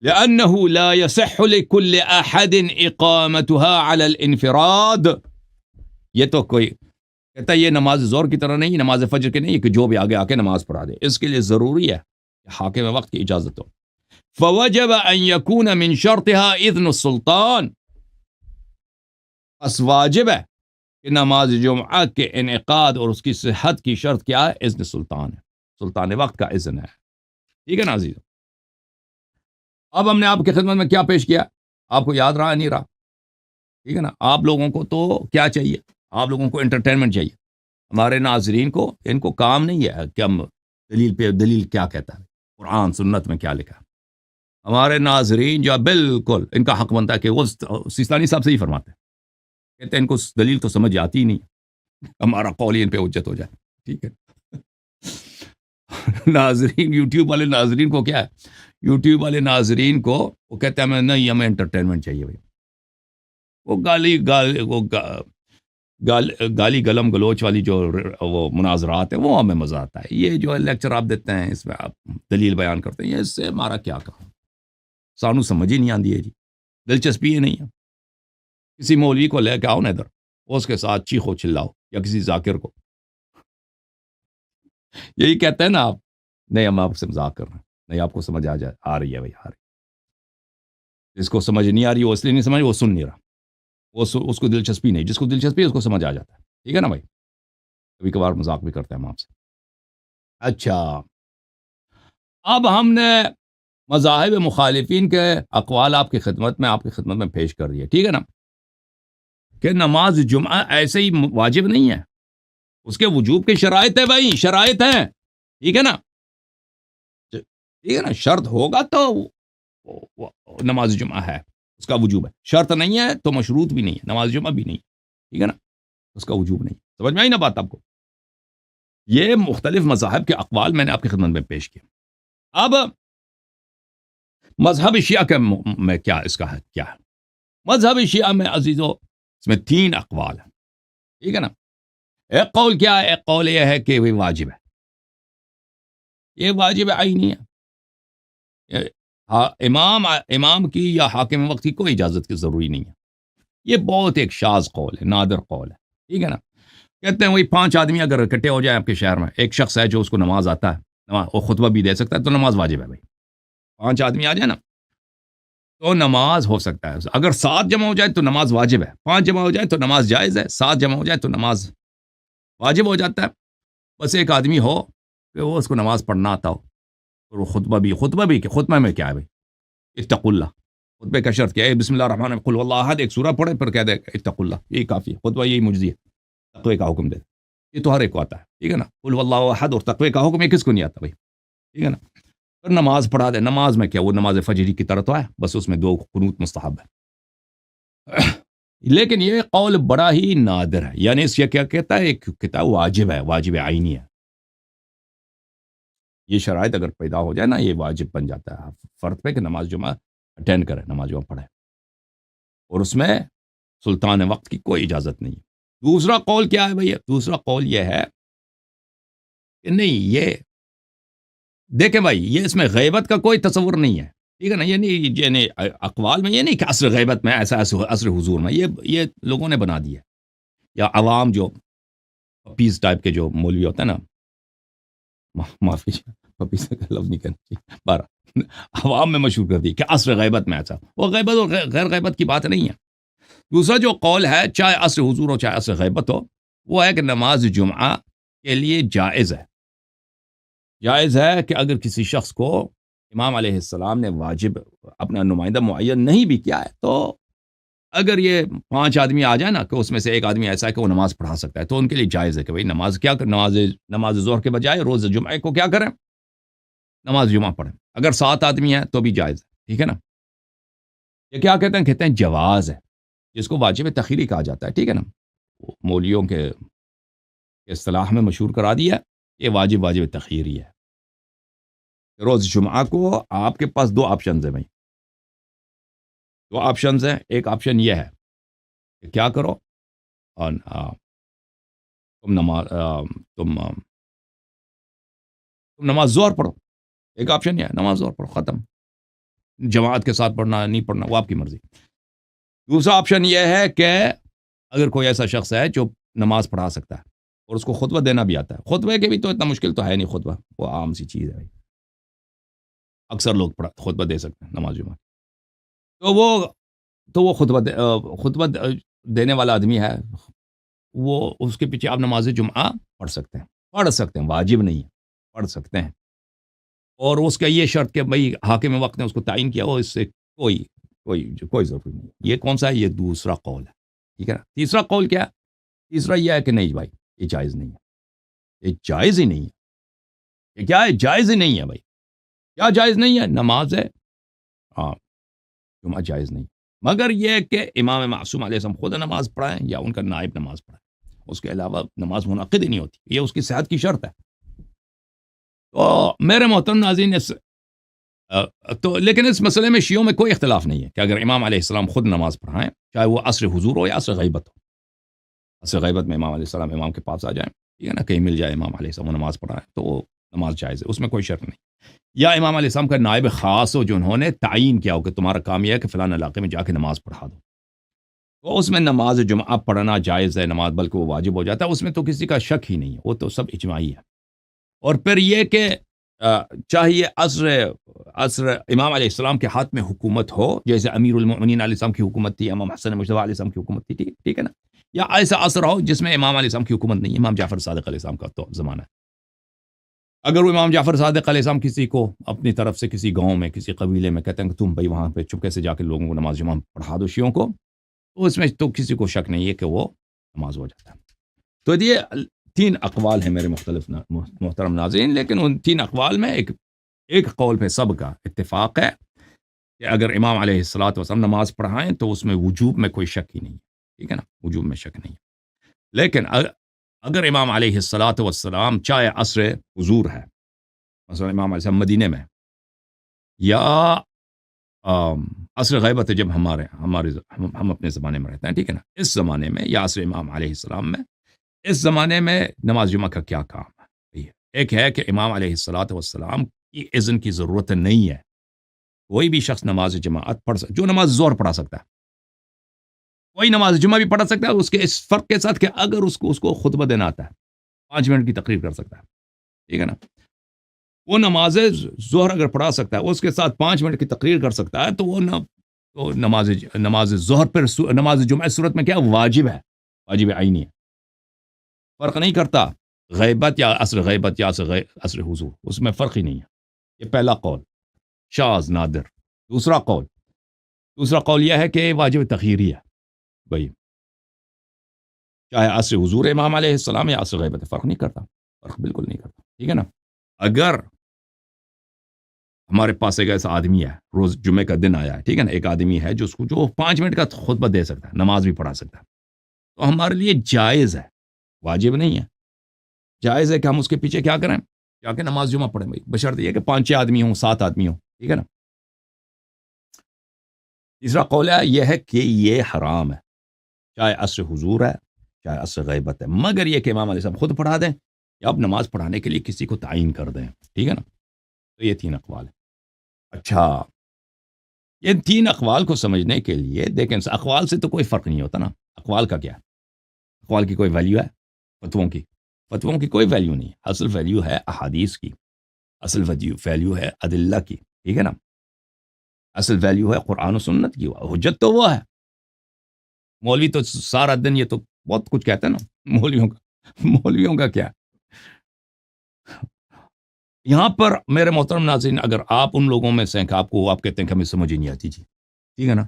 لأنه لا يصح لكل أحد إقامتها على الانفراد. یہ تو کوئی کہتا ہے یہ نماز ظہر کی طرح نہیں، نماز فجر کی نہیں کہ جو بھی آگے آ کے نماز پڑھا دے. اس کے لیے ضروری ہے کہ حاکم وقت کی اجازت ہو. فوجب ان يكون من شرطها اذن السلطان. بس واجب ہے کہ نماز جمعہ کے انعقاد اور اس کی صحت کی شرط کیا ہے؟ اذن سلطان ہے، سلطان وقت کا اذن ہے. ٹھیک ہے نا عزیز؟ اب ہم نے آپ کی خدمت میں کیا پیش کیا؟ آپ کو یاد رہا نہیں رہا؟ ٹھیک ہے نا. آپ لوگوں کو تو کیا چاہیے؟ آپ لوگوں کو انٹرٹینمنٹ چاہیے. ہمارے ناظرین کو ان کو کام نہیں ہے کہ ہم دلیل پہ دلیل کیا کہتا ہے، قرآن سنت میں کیا لکھا ہے. ہمارے ناظرین جو بالکل ان کا حق بنتا ہے کہ وہ سیستانی صاحب سے ہی فرماتے ہیں، کہتے ہیں ان کو دلیل تو سمجھ آتی ہی نہیں، ہمارا قول ہی ان پہ حجت ہو جائے. ٹھیک ہے. ناظرین یوٹیوب والے ناظرین کو کیا ہے؟ یوٹیوب والے ناظرین کو وہ کہتے ہیں نہیں ہمیں انٹرٹینمنٹ چاہیے بھائی. وہ گالی گلم گلوچ والی جو وہ مناظرات ہیں وہ ہمیں مزہ آتا ہے. یہ جو لیکچر آپ دیتے ہیں اس میں آپ دلیل بیان کرتے ہیں، اس سے ہمارا کیا کہا؟ سانو سمجھ ہی نہیں آتی ہے جی، دلچسپی ہی نہیں ہے. کسی مولوی کو لے کے آؤ نا ادھر، اس کے ساتھ چیخو چلاؤ، یا کسی ذاکر کو. یہی کہتے ہیں نا آپ. نہیں ہم آپ سے مذاق کر رہے ہیں، نہیں آپ کو سمجھ آ رہی ہے بھائی، آ رہی ہے. جس کو سمجھ نہیں آ رہی وہ اس لیے نہیں سمجھ، وہ سن نہیں رہا، اس کو دلچسپی نہیں. جس کو دلچسپی ہے اس کو سمجھ آ جاتا ہے. ٹھیک ہے نا بھائی؟ کبھی کبھار مذاق بھی کرتے ہیں ہم آپ سے. اچھا، اب ہم نے مذاہب مخالفین کے اقوال آپ کی خدمت میں پیش کر دیے. ٹھیک ہے نا؟ کہ نماز جمعہ ایسے ہی واجب نہیں ہے، اس کے وجوب کی شرائط ہے بھائی، شرائط ہیں. ٹھیک ہے نا؟ ٹھیک ہے نا. شرط ہوگا تو نماز جمعہ ہے، اس کا وجوب ہے. شرط نہیں ہے تو مشروط بھی نہیں ہے، نماز جمعہ بھی نہیں. ٹھیک ہے نا؟ اس کا وجوب نہیں. سمجھ میں آئی نا بات آپ کو؟ یہ مختلف مذاہب کے اقوال میں نے آپ کی خدمت میں پیش کیے. اب مذہب شیعہ کے میں کیا اس کا ہے کیا ہے؟ مذہب شیعہ میں عزیزو اس میں 3 اقوال ہیں. ٹھیک ہے نا؟ ایک قول کیا ہے؟ ایک قول یہ ہے کہ یہ واجب ہے، یہ واجب عینی ہے. امام کی یا حاکم وقت کی کوئی اجازت کی ضروری نہیں ہے. یہ بہت ایک شاذ قول ہے، نادر قول ہے. ٹھیک ہے نا؟ کہتے ہیں وہی 5 آدمی اگر اکٹھے ہو جائیں آپ کے شہر میں، ایک شخص ہے جو اس کو نماز آتا ہے، وہ خطبہ بھی دے سکتا ہے، تو نماز واجب ہے بھائی. 5 آدمی آ جائیں نا تو نماز ہو سکتا ہے. اگر 7 جمع ہو جائے تو نماز واجب ہے، 5 جمع ہو جائے تو نماز جائز ہے، 7 جمع ہو جائے تو نماز واجب ہو جاتا ہے. بس ایک آدمی ہو کہ وہ اس کو نماز پڑھنا آتا ہو، اور وہ خطبہ میں کیا ہے بھائی؟ اتقوا اللہ. خطبے کا شرط کیا ہے؟ بسم اللہ الرحمن الرحیم، قل واللہ احد، ایک سورہ پڑھے پھر کہہ دے اتقوا اللہ. یہی کافی ہے. خطبہ یہی مجزی ہے، تقوی کا حکم دے. یہ تو ہر ایک کو آتا ہے. ٹھیک ہے نا؟ قل واللہ احد اور تقوی کا حکم یہ کس کو نہیں آتا بھائی؟ ٹھیک ہے نا؟ پھر نماز پڑھا دے. نماز میں کیا؟ وہ نماز فجری کی طرح تو ہے، بس اس میں 2 قنوت مستحب ہے. لیکن یہ قول بڑا ہی نادر ہے. یعنی اس یہ کیا کہتا ہے؟ ایک کتاب واجب ہے، واجب عینی ہے. یہ شرائط اگر پیدا ہو جائے نا، یہ واجب بن جاتا ہے فرد پہ کہ نماز جمعہ اٹینڈ کرے، نماز جمعہ پڑھے، اور اس میں سلطان وقت کی کوئی اجازت نہیں. دوسرا قول کیا ہے بھئی؟ دوسرا قول یہ ہے کہ نہیں، یہ دیکھیں بھائی، یہ اس میں غیبت کا کوئی تصور نہیں ہے. ٹھیک ہے نا؟ یعنی اقوال میں یہ نہیں کہ عصر غیبت میں ایسا عصر حضور میں، یہ لوگوں نے بنا دیا ہے. یا عوام جو پپیز ٹائپ کے جو مولوی ہوتے ہیں نا، معافی پپیز کا لفظ نہیں کہنا چاہیے، بارہ عوام میں مشہور کر دی کہ عصر غیبت میں ایسا. وہ غیبت اور غیر غیبت کی بات نہیں ہے. دوسرا جو قول ہے، چاہے عصر حضور ہو چاہے عصر غیبت ہو، وہ ہے کہ نماز جمعہ کے لیے جائز ہے. جائز ہے کہ اگر کسی شخص کو امام علیہ السلام نے واجب اپنا نمائندہ معین نہیں بھی کیا ہے، تو اگر یہ 5 آدمی آ جائے نا کہ اس میں سے ایک آدمی ایسا ہے کہ وہ نماز پڑھا سکتا ہے، تو ان کے لیے جائز ہے کہ بھئی نماز کیا نماز ظہر کے بجائے روز جمعہ کو کیا کریں؟ نماز جمعہ پڑھیں. اگر 7 آدمی ہیں تو بھی جائز ہے. ٹھیک ہے نا؟ یہ کیا کہتے ہیں؟ کہتے ہیں جواز ہے، جس کو واجب تخیری کہا جاتا ہے. ٹھیک ہے نا؟ مولیوں کے اصطلاح میں مشہور کرا دیا، یہ واجب تخیری ہے. روز جمعہ کو آپ کے پاس 2 آپشنز ہیں بھائی. 2 آپشنز ہیں. ایک آپشن یہ ہے کہ کیا کرو، اور تم نماز ظہر پڑھو. ایک آپشن یہ ہے نماز ظہر پڑھو، ختم. جماعت کے ساتھ پڑھنا نہیں پڑھنا وہ آپ کی مرضی. دوسرا آپشن یہ ہے کہ اگر کوئی ایسا شخص ہے جو نماز پڑھا سکتا ہے اور اس کو خطبہ دینا بھی آتا ہے، خطبے کے بھی تو اتنا مشکل تو ہے نہیں، خطبہ وہ عام سی چیز ہے بھائی. اکثر لوگ خطبہ دے سکتے ہیں نماز جمعہ. تو وہ خطبہ دینے والا آدمی ہے، وہ اس کے پیچھے آپ نماز جمعہ پڑھ سکتے ہیں، واجب نہیں ہے، پڑھ سکتے ہیں. اور اس کا یہ شرط کہ بھائی حاکم وقت نے اس کو تعین کیا ہو، اس سے کوئی ضروری نہیں. یہ کون سا ہے؟ یہ دوسرا قول ہے. ٹھیک ہے نا. تیسرا قول کیا ہے؟ تیسرا یہ ہے کہ نہیں بھائی یہ جائز نہیں ہے، یہ جائز ہی نہیں ہے. یہ کیا ہے؟ جائز ہی نہیں ہے بھائی. کیا جائز نہیں ہے؟ نماز ہے، ہاں جمعہ جائز نہیں، مگر یہ کہ امام معصوم علیہ السلام خود نماز پڑھائیں یا ان کا نائب نماز پڑھائیں، اس کے علاوہ نماز منعقد ہی نہیں ہوتی. یہ اس کی صحت کی شرط ہے. تو میرے محترم ناظرین لیکن اس مسئلے میں شیعوں میں کوئی اختلاف نہیں ہے کہ اگر امام علیہ السلام خود نماز پڑھائیں، چاہے وہ عصر حضور ہو یا عصر غیبت ہو. عصر غیبت میں امام علیہ السلام امام کے پاس آ جائیں، ٹھیک ہے نا، کہیں مل جائے امام علیہ السلام وہ نماز پڑھائیں تو وہ نماز جائز ہے، اس میں کوئی شرط نہیں. یا امام علیہ السلام کا نائب خاص ہو جو انہوں نے تعین کیا ہو کہ تمہارا کام یہ ہے کہ فلاں علاقے میں جا کے نماز پڑھا دو، تو اس میں نماز جمعہ پڑھنا جائز ہے، نماز بلکہ وہ واجب ہو جاتا ہے. اس میں تو کسی کا شک ہی نہیں ہے، وہ تو سب اجماعی ہے. اور پھر یہ کہ چاہیے عصر امام علیہ السلام کے ہاتھ میں حکومت ہو، جیسے امیر المؤمنین علیہ السلام کی حکومت تھی، امام حسن مجتبیٰ علیہ السلام کی حکومت تھی، ٹھیک ہے نا. یا ایسا عصر ہو جس میں امام علیہ السلام کی حکومت نہیں ہے، امام جعفر صادق علیہ السلام کا تو زمانہ ہے. اگر وہ امام جعفر صادق علیہ السلام کسی کو اپنی طرف سے کسی گاؤں میں کسی قبیلے میں کہتے ہیں کہ تم بھائی وہاں پہ چپکے سے جا کے لوگوں کو نماز جمعہ پڑھا دو شیعوں کو، تو اس میں تو کسی کو شک نہیں ہے کہ وہ نماز ہو جاتا ہے. تو یہ 3 اقوال ہیں میرے مختلف محترم ناظرین، لیکن ان 3 اقوال میں ایک قول پہ سب کا اتفاق ہے کہ اگر امام علیہ السلام نماز پڑھائیں تو اس میں وجوب میں کوئی شک ہی نہیں ہے. ٹھیک ہے نا، وجوب میں شک نہیں ہے. لیکن اگر امام علیہ السلام چاہے عصر حضور ہے، مثلا امام علیہ السلام مدینے میں، یا عصر غیبت ہے جب ہم اپنے زمانے میں رہتے ہیں، ٹھیک ہے نا، اس زمانے میں یا عصر امام علیہ السلام میں، اس زمانے میں نماز جمعہ کا کیا کام ہے؟ ایک ہے کہ امام علیہ السلام کی اذن کی ضرورت نہیں ہے. کوئی بھی شخص نماز جماعت پڑھ سکتا، جو نماز ظہر پڑھا سکتا ہے، کوئی نماز جمعہ بھی پڑھا سکتا ہے، اس کے اس فرق کے ساتھ کہ اگر اس کو خطبہ دینا آتا ہے 5 منٹ کی تقریر کر سکتا ہے. ٹھیک ہے نا. وہ نماز ظہر اگر پڑھا سکتا ہے، اس کے ساتھ 5 منٹ کی تقریر کر سکتا ہے، تو وہ نماز ظہر پر نماز جمعہ صورت میں کیا واجب ہے، واجب عینی ہے. فرق نہیں کرتا غیبت یا عصر حضور، اس میں فرق ہی نہیں ہے. یہ پہلا قول شاذ نادر. دوسرا قول یہ ہے کہ واجب تخیری ہے بھائی، چاہے عصر حضور امام علیہ السلام یا عصر غیبت، فرق نہیں کرتا، فرق بالکل نہیں کرتا. ٹھیک ہے نا. اگر ہمارے پاس ایک ایسا آدمی ہے، روز جمعے کا دن آیا ہے، ٹھیک ہے نا، ایک آدمی ہے جو 5 منٹ کا خطبہ دے سکتا ہے، نماز بھی پڑھا سکتا ہے، تو ہمارے لیے جائز ہے، واجب نہیں ہے. جائز ہے کہ ہم اس کے پیچھے کیا کریں، کیا کہ نماز جمعہ پڑھیں بھائی، بشرط یہ کہ 5-6 آدمی ہوں، 7 آدمی ہوں. ٹھیک ہے نا. تیسرا قول یہ ہے کہ یہ حرام ہے، چاہے عصر حضور ہے چاہے عصر غیبت ہے، مگر یہ کہ امام علیہ السلام خود پڑھا دیں یا اب نماز پڑھانے کے لیے کسی کو تعین کر دیں. ٹھیک ہے نا. تو یہ 3 اقوال ہیں. اچھا، یہ 3 اقوال کو سمجھنے کے لیے دیکھیں، اقوال سے تو کوئی فرق نہیں ہوتا نا. اقوال کا کیا ہے؟ اقوال کی کوئی ویلیو ہے؟ فتووں کی کوئی ویلیو نہیں. اصل ویلیو ہے احادیث کی، اصل ویلیو ہے ادلہ کی. ٹھیک ہے نا. اصل ویلیو ہے قرآن و سنت کی. حجت تو وہ ہے. مولوی تو سارا دن یہ تو بہت کچھ کہتے ہیں نا، مولویوں کا کیا. یہاں پر میرے محترم ناظرین، اگر آپ ان لوگوں میں سے کہ آپ کہتے ہیں کہ ہمیں سمجھ ہی نہیں آتی جی، ٹھیک ہے نا،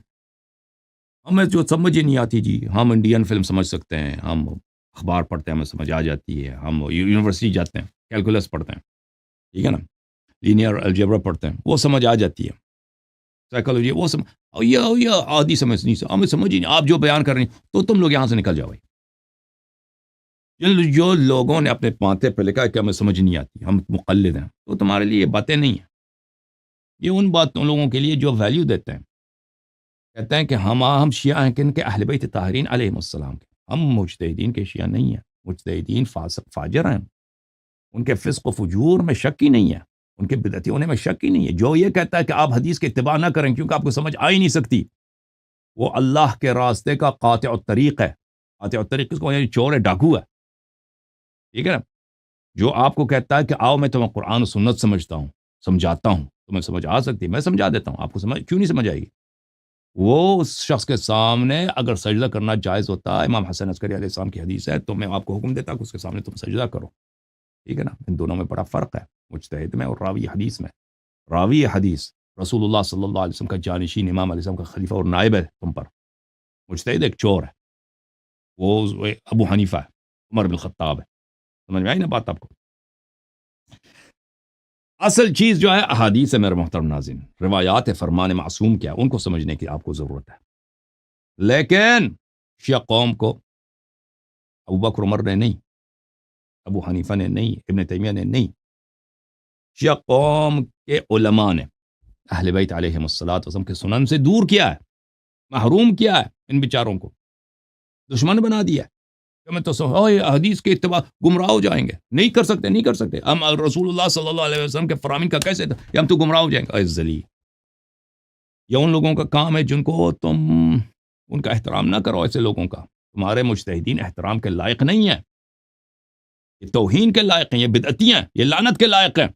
ہمیں جو سمجھ ہی نہیں آتی جی، ہم انڈین فلم سمجھ سکتے ہیں، ہم اخبار پڑھتے ہیں ہمیں سمجھ آ جاتی ہے، ہم یونیورسٹی جاتے ہیں کیلکولس پڑھتے ہیں، ٹھیک ہے نا، لینئر الجبرا پڑھتے ہیں، وہ سمجھ آ جاتی ہے، سائیکالوجی وہ یہ آدھی سمجھ نہیں، ہمیں سمجھ ہی نہیں، آپ جو بیان کر رہے ہیں تو تم لوگ یہاں سے نکل جاؤ بھائی. جو لوگوں نے اپنے پانتے پہ لکھا ہے کہ ہمیں سمجھ نہیں آتی، ہم مقلد ہیں، تو تمہارے لیے یہ باتیں نہیں ہیں. یہ ان لوگوں کے لیے جو ویلیو دیتے ہیں، کہتے ہیں کہ ہم شیعہ ہیں کن کے، اہل بیت طاہرین علیہ السلام کے. ہم مجتہدین کے شیعہ نہیں ہیں. مجتہدین فاسق فاجر ہیں، ان کے فسق و فجور میں شک ہی نہیں ہے. ان کے بدعتی ہونے میں شک ہی نہیں ہے. جو یہ کہتا ہے کہ آپ حدیث کی اتباع نہ کریں کیونکہ آپ کو سمجھ آ ہی نہیں سکتی، وہ اللہ کے راستے کا قاطع الطریق ہے. قاطع الطریق اس کو یعنی چور ہے، ڈاکو ہے. ٹھیک ہے نا. جو آپ کو کہتا ہے کہ آؤ میں تمہیں قرآن و سنت سمجھاتا ہوں، تمہیں سمجھ آ سکتی ہے، میں سمجھا دیتا ہوں، آپ کو سمجھ کیوں نہیں سمجھ آئے گی؟ وہ اس شخص کے سامنے اگر سجدہ کرنا جائز ہوتا ہے، امام حسن عسکری علیہ السلام کی حدیث ہے، تو میں آپ کو حکم دیتا کہ اس کے سامنے تم سجدہ کرو. ٹھیک ہے نا. ان دونوں میں بڑا فرق ہے، مجتہد میں اور راوی حدیث میں. راوی حدیث رسول اللہ صلی اللہ علیہ وسلم کا جانشین، امام علیہ السلام کا خلیفہ اور نائب ہے تم پر. مجتہد ایک چور ہے، وہ ابو حنیفہ ہے، عمر بن الخطاب ہے. سمجھ میں آئی نا بات آپ کو؟ اصل چیز جو ہے احادیث ہے میرے محترم ناظرین، روایات فرمان معصوم کیا، ان کو سمجھنے کی آپ کو ضرورت ہے. لیکن شیعہ قوم کو ابو بکر عمر نے نہیں، ابو حنیفہ نے نہیں، ابن تیمیہ نے نہیں، شیعہ قوم کے علماء نے اہل بیت علیہم الصلوۃ والسلام کے سنن سے دور کیا ہے، محروم کیا ہے. ان بیچاروں کو دشمن بنا دیا ہے. میں تو حدیث کے اتباع گمراہ ہو جائیں گے، نہیں کر سکتے، نہیں کر سکتے. ہم رسول اللہ صلی اللہ علیہ وسلم کے فرامین کا کیسے ہم تو گمراہ ہو جائیں گے؟ ذلیل. یہ ان لوگوں کا کام ہے جن کو تم ان کا احترام نہ کرو. ایسے لوگوں کا تمہارے مجتہدین احترام کے لائق نہیں ہیں، یہ توہین کے لائق ہیں، یہ بدعتی ہیں، یہ لعنت کے لائق ہیں،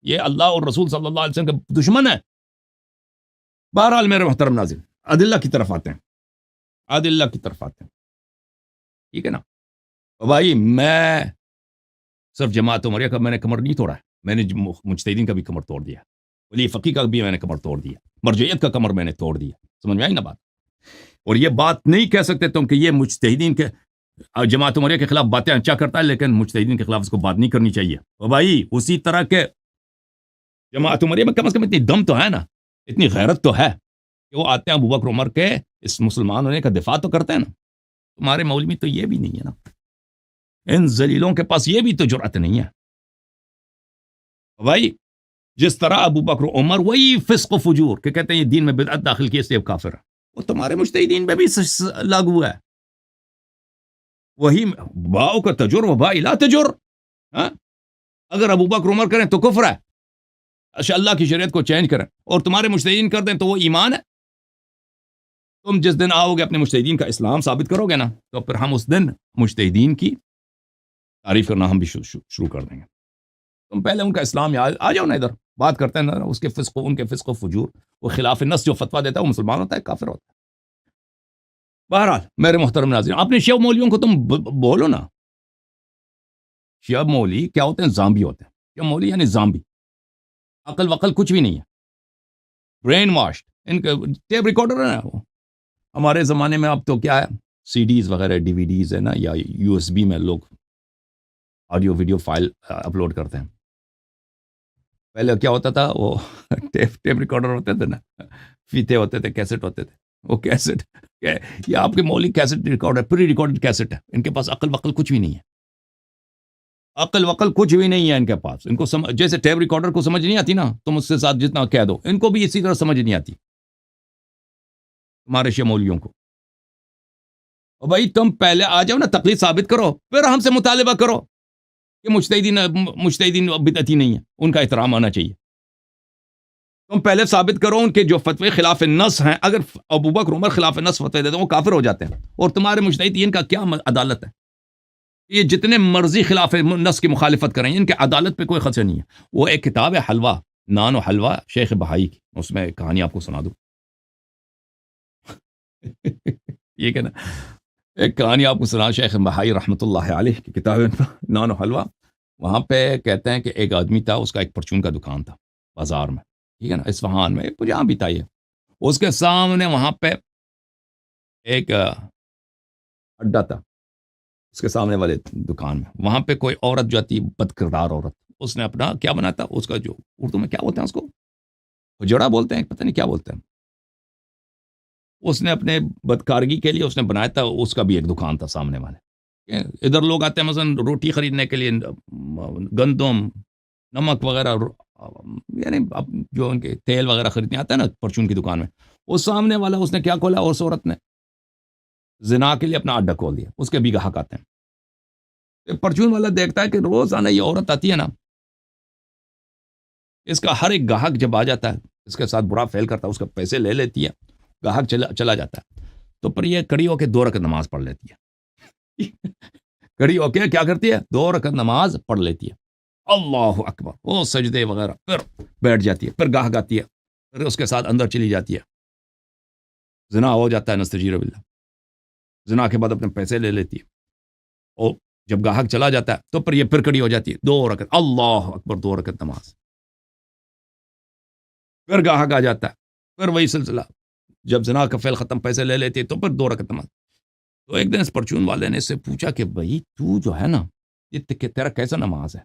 یہ اللہ اور رسول صلی اللہ علیہ وسلم کے دشمن ہیں. بہرحال میرے محترم ناظرین، ادلہ کی طرف آتے ہیں، ادلہ کی طرف آتے ہیں. ٹھیک ہے نا. بھائی میں صرف جماعت عمریہ کا میں نے کمر نہیں توڑا ہے، میں نے مجتہدین کا بھی کمر توڑ دیا، ولی فقی کا بھی میں نے کمر توڑ دیا، مرجعیت کا کمر میں نے توڑ دیا. سمجھ میں آئی نا بات؟ اور یہ بات نہیں کہہ سکتے تم کہ یہ مجتہدین کے جماعت عمریہ کے خلاف باتیں اچھا کرتا ہے، لیکن مجتہدین کے خلاف اس کو بات نہیں کرنی چاہیے. اور بھائی اسی طرح کے جماعت عمریہ میں کم از کم اتنی دم تو ہے نا، اتنی غیرت تو ہے کہ وہ آتے ہیں ابو بکر عمر کے اس مسلمان ہونے کا دفاع تو کرتے ہیں نا. تمہارے مولوی تو یہ بھی نہیں ہے نا، ان ذلیلوں کے پاس یہ بھی تو جرأت نہیں ہے. بھائی جس طرح ابو بکر عمر وہی فسق و فجور کہ کہتے ہیں یہ دین میں بدعت داخل کی اس لیے کافر ہے، وہ تمہارے مجتہدین پہ بھی لاگو ہے. وہی باؤ کا تجر و با لا تجر. اگر ابو بکر عمر کریں تو کفر ہے، اللہ کی شریعت کو چینج کریں، اور تمہارے مجتہدین کر دیں تو وہ ایمان ہے. تم جس دن آؤ گے اپنے مجتہدین کا اسلام ثابت کرو گے نا، تو پھر ہم اس دن مجتہدین کی تعریف کرنا ہم بھی شروع کر دیں گے. تم پہلے ان کا اسلام آ جاؤ نا، ادھر بات کرتے ہیں نا اس کے فسق، ان کے فسق و فجور. وہ خلاف نص جو فتویٰ دیتا ہے وہ مسلمان ہوتا ہے کافر ہوتا ہے. بہرحال میرے محترم ناظرین، اپنے شیعہ مولیوں کو تم بولو نا. شیعہ مولی کیا ہوتے ہیں؟ زامبی ہوتے ہیں. شیعہ مولی یعنی زامبی، عقل وقل کچھ بھی نہیں ہے، برین واشڈ. ان کا ٹیپ ریکارڈر ہے نا. وہ ہمارے زمانے میں اب تو کیا ہے، سی ڈیز وغیرہ، ڈی وی ڈیز ہے نا، یا یو ایس بی میں لوگ آڈیو ویڈیو فائل اپلوڈ کرتے ہیں. پہلے کیا ہوتا تھا، وہ ٹیپ ریکارڈر ہوتے تھے نا، فیتے ہوتے تھے، کیسٹ ہوتے تھے. وہ کیسٹ یہ آپ کے مولوی کیسٹ ریکارڈ ہے، پری ریکارڈڈ کیسٹ ہے. ان کے پاس عقل وقل کچھ بھی نہیں ہے، عقل وقل کچھ بھی نہیں ہے ان کے پاس. ان کو جیسے ٹیپ ریکارڈر کو سمجھ نہیں آتی نا، تم اس کے ساتھ جتنا کہہ دو، ان کو بھی اسی طرح سمجھ نہیں آتی تمہارے شیعہ مولیوں کو. اور بھائی تم پہلے آ جاؤ نا، تقلید ثابت کرو، پھر ہم سے مطالبہ کرو کہ مجتہدین بدعتی نہیں ہے، ان کا احترام آنا چاہیے. تم پہلے ثابت کرو ان کے جو فتوے خلاف نص ہیں. اگر ابو بکر عمر خلاف نص فتوے دیتے ہیں وہ کافر ہو جاتے ہیں، اور تمہارے مجتہدین کا کیا عدالت ہے؟ یہ جتنے مرضی خلاف نص کی مخالفت کریں، ان کے عدالت پہ کوئی خدشہ نہیں ہے. وہ ایک کتاب ہے حلوہ، نان و حلوہ، شیخ بہائی کی، اس میں کہانی آپ کو سنا دوں. یہ کہ نا ایک کہانی آپ کو سنا، شیخ بہائی رحمۃ اللہ علیہ کی کتاب نان و حلوہ. وہاں پہ کہتے ہیں کہ ایک آدمی تھا، اس کا ایک پرچون کا دکان تھا بازار میں، ٹھیک ہے نا، اصفہان میں، جہاں بھی تھا یہ. اس کے سامنے وہاں پہ ایک اڈا تھا، اس کے سامنے والے دکان میں. وہاں پہ کوئی عورت جو تھی، بد کردار عورت، اس نے اپنا کیا بنا تھا، اس کا جو اردو میں کیا بولتے ہیں اس کو، جڑا بولتے ہیں، پتہ نہیں کیا بولتے ہیں. اس نے اپنے بدکارگی کے لیے اس نے بنایا تھا، اس کا بھی ایک دکان تھا سامنے والے. ادھر لوگ آتے ہیں مثلا روٹی خریدنے کے لیے، گندم، نمک وغیرہ، یعنی جو ان کے تیل وغیرہ خریدنے آتا ہے نا پرچون کی دکان میں. اس سامنے والا اس نے کیا کھولا، اس عورت نے زنا کے لیے اپنا اڈا کھول دیا. اس کے بھی گاہک آتے ہیں. پرچون والا دیکھتا ہے کہ روزانہ یہ عورت آتی ہے نا، اس کا ہر ایک گاہک جب آ جاتا ہے اس کے ساتھ برا فیل کرتا ہے، اس کا پیسے لے لیتی ہے، گاہک چلا جاتا ہے، تو پھر یہ کڑی ہو کے 2 رکعت نماز پڑھ لیتی ہے کڑی ہو کے کیا کرتی ہے؟ 2 رکعت نماز پڑھ لیتی ہے، اللہ اکبر، وہ سجدے وغیرہ، پھر بیٹھ جاتی ہے، پھر گاہک آتی ہے، پھر اس کے ساتھ اندر چلی جاتی ہے، زنا ہو جاتا ہے، نستجیر باللہ، زنا کے بعد اپنے پیسے لے لیتی ہے، اور جب گاہک چلا جاتا ہے تو پھر یہ پھر کڑی ہو جاتی ہے، 2 رکعت، اللہ اکبر، 2 رکعت نماز، پھر گاہک آ جاتا ہے، پھر وہی سلسلہ، جب زنا کا فعل ختم، پیسے لے لیتی ہے تو پھر 2 رکعت نماز۔ تو ایک دن اس پرچون والے نے اس سے پوچھا کہ بھائی تو جو ہے نا، یہ تیرا کیسا نماز ہے؟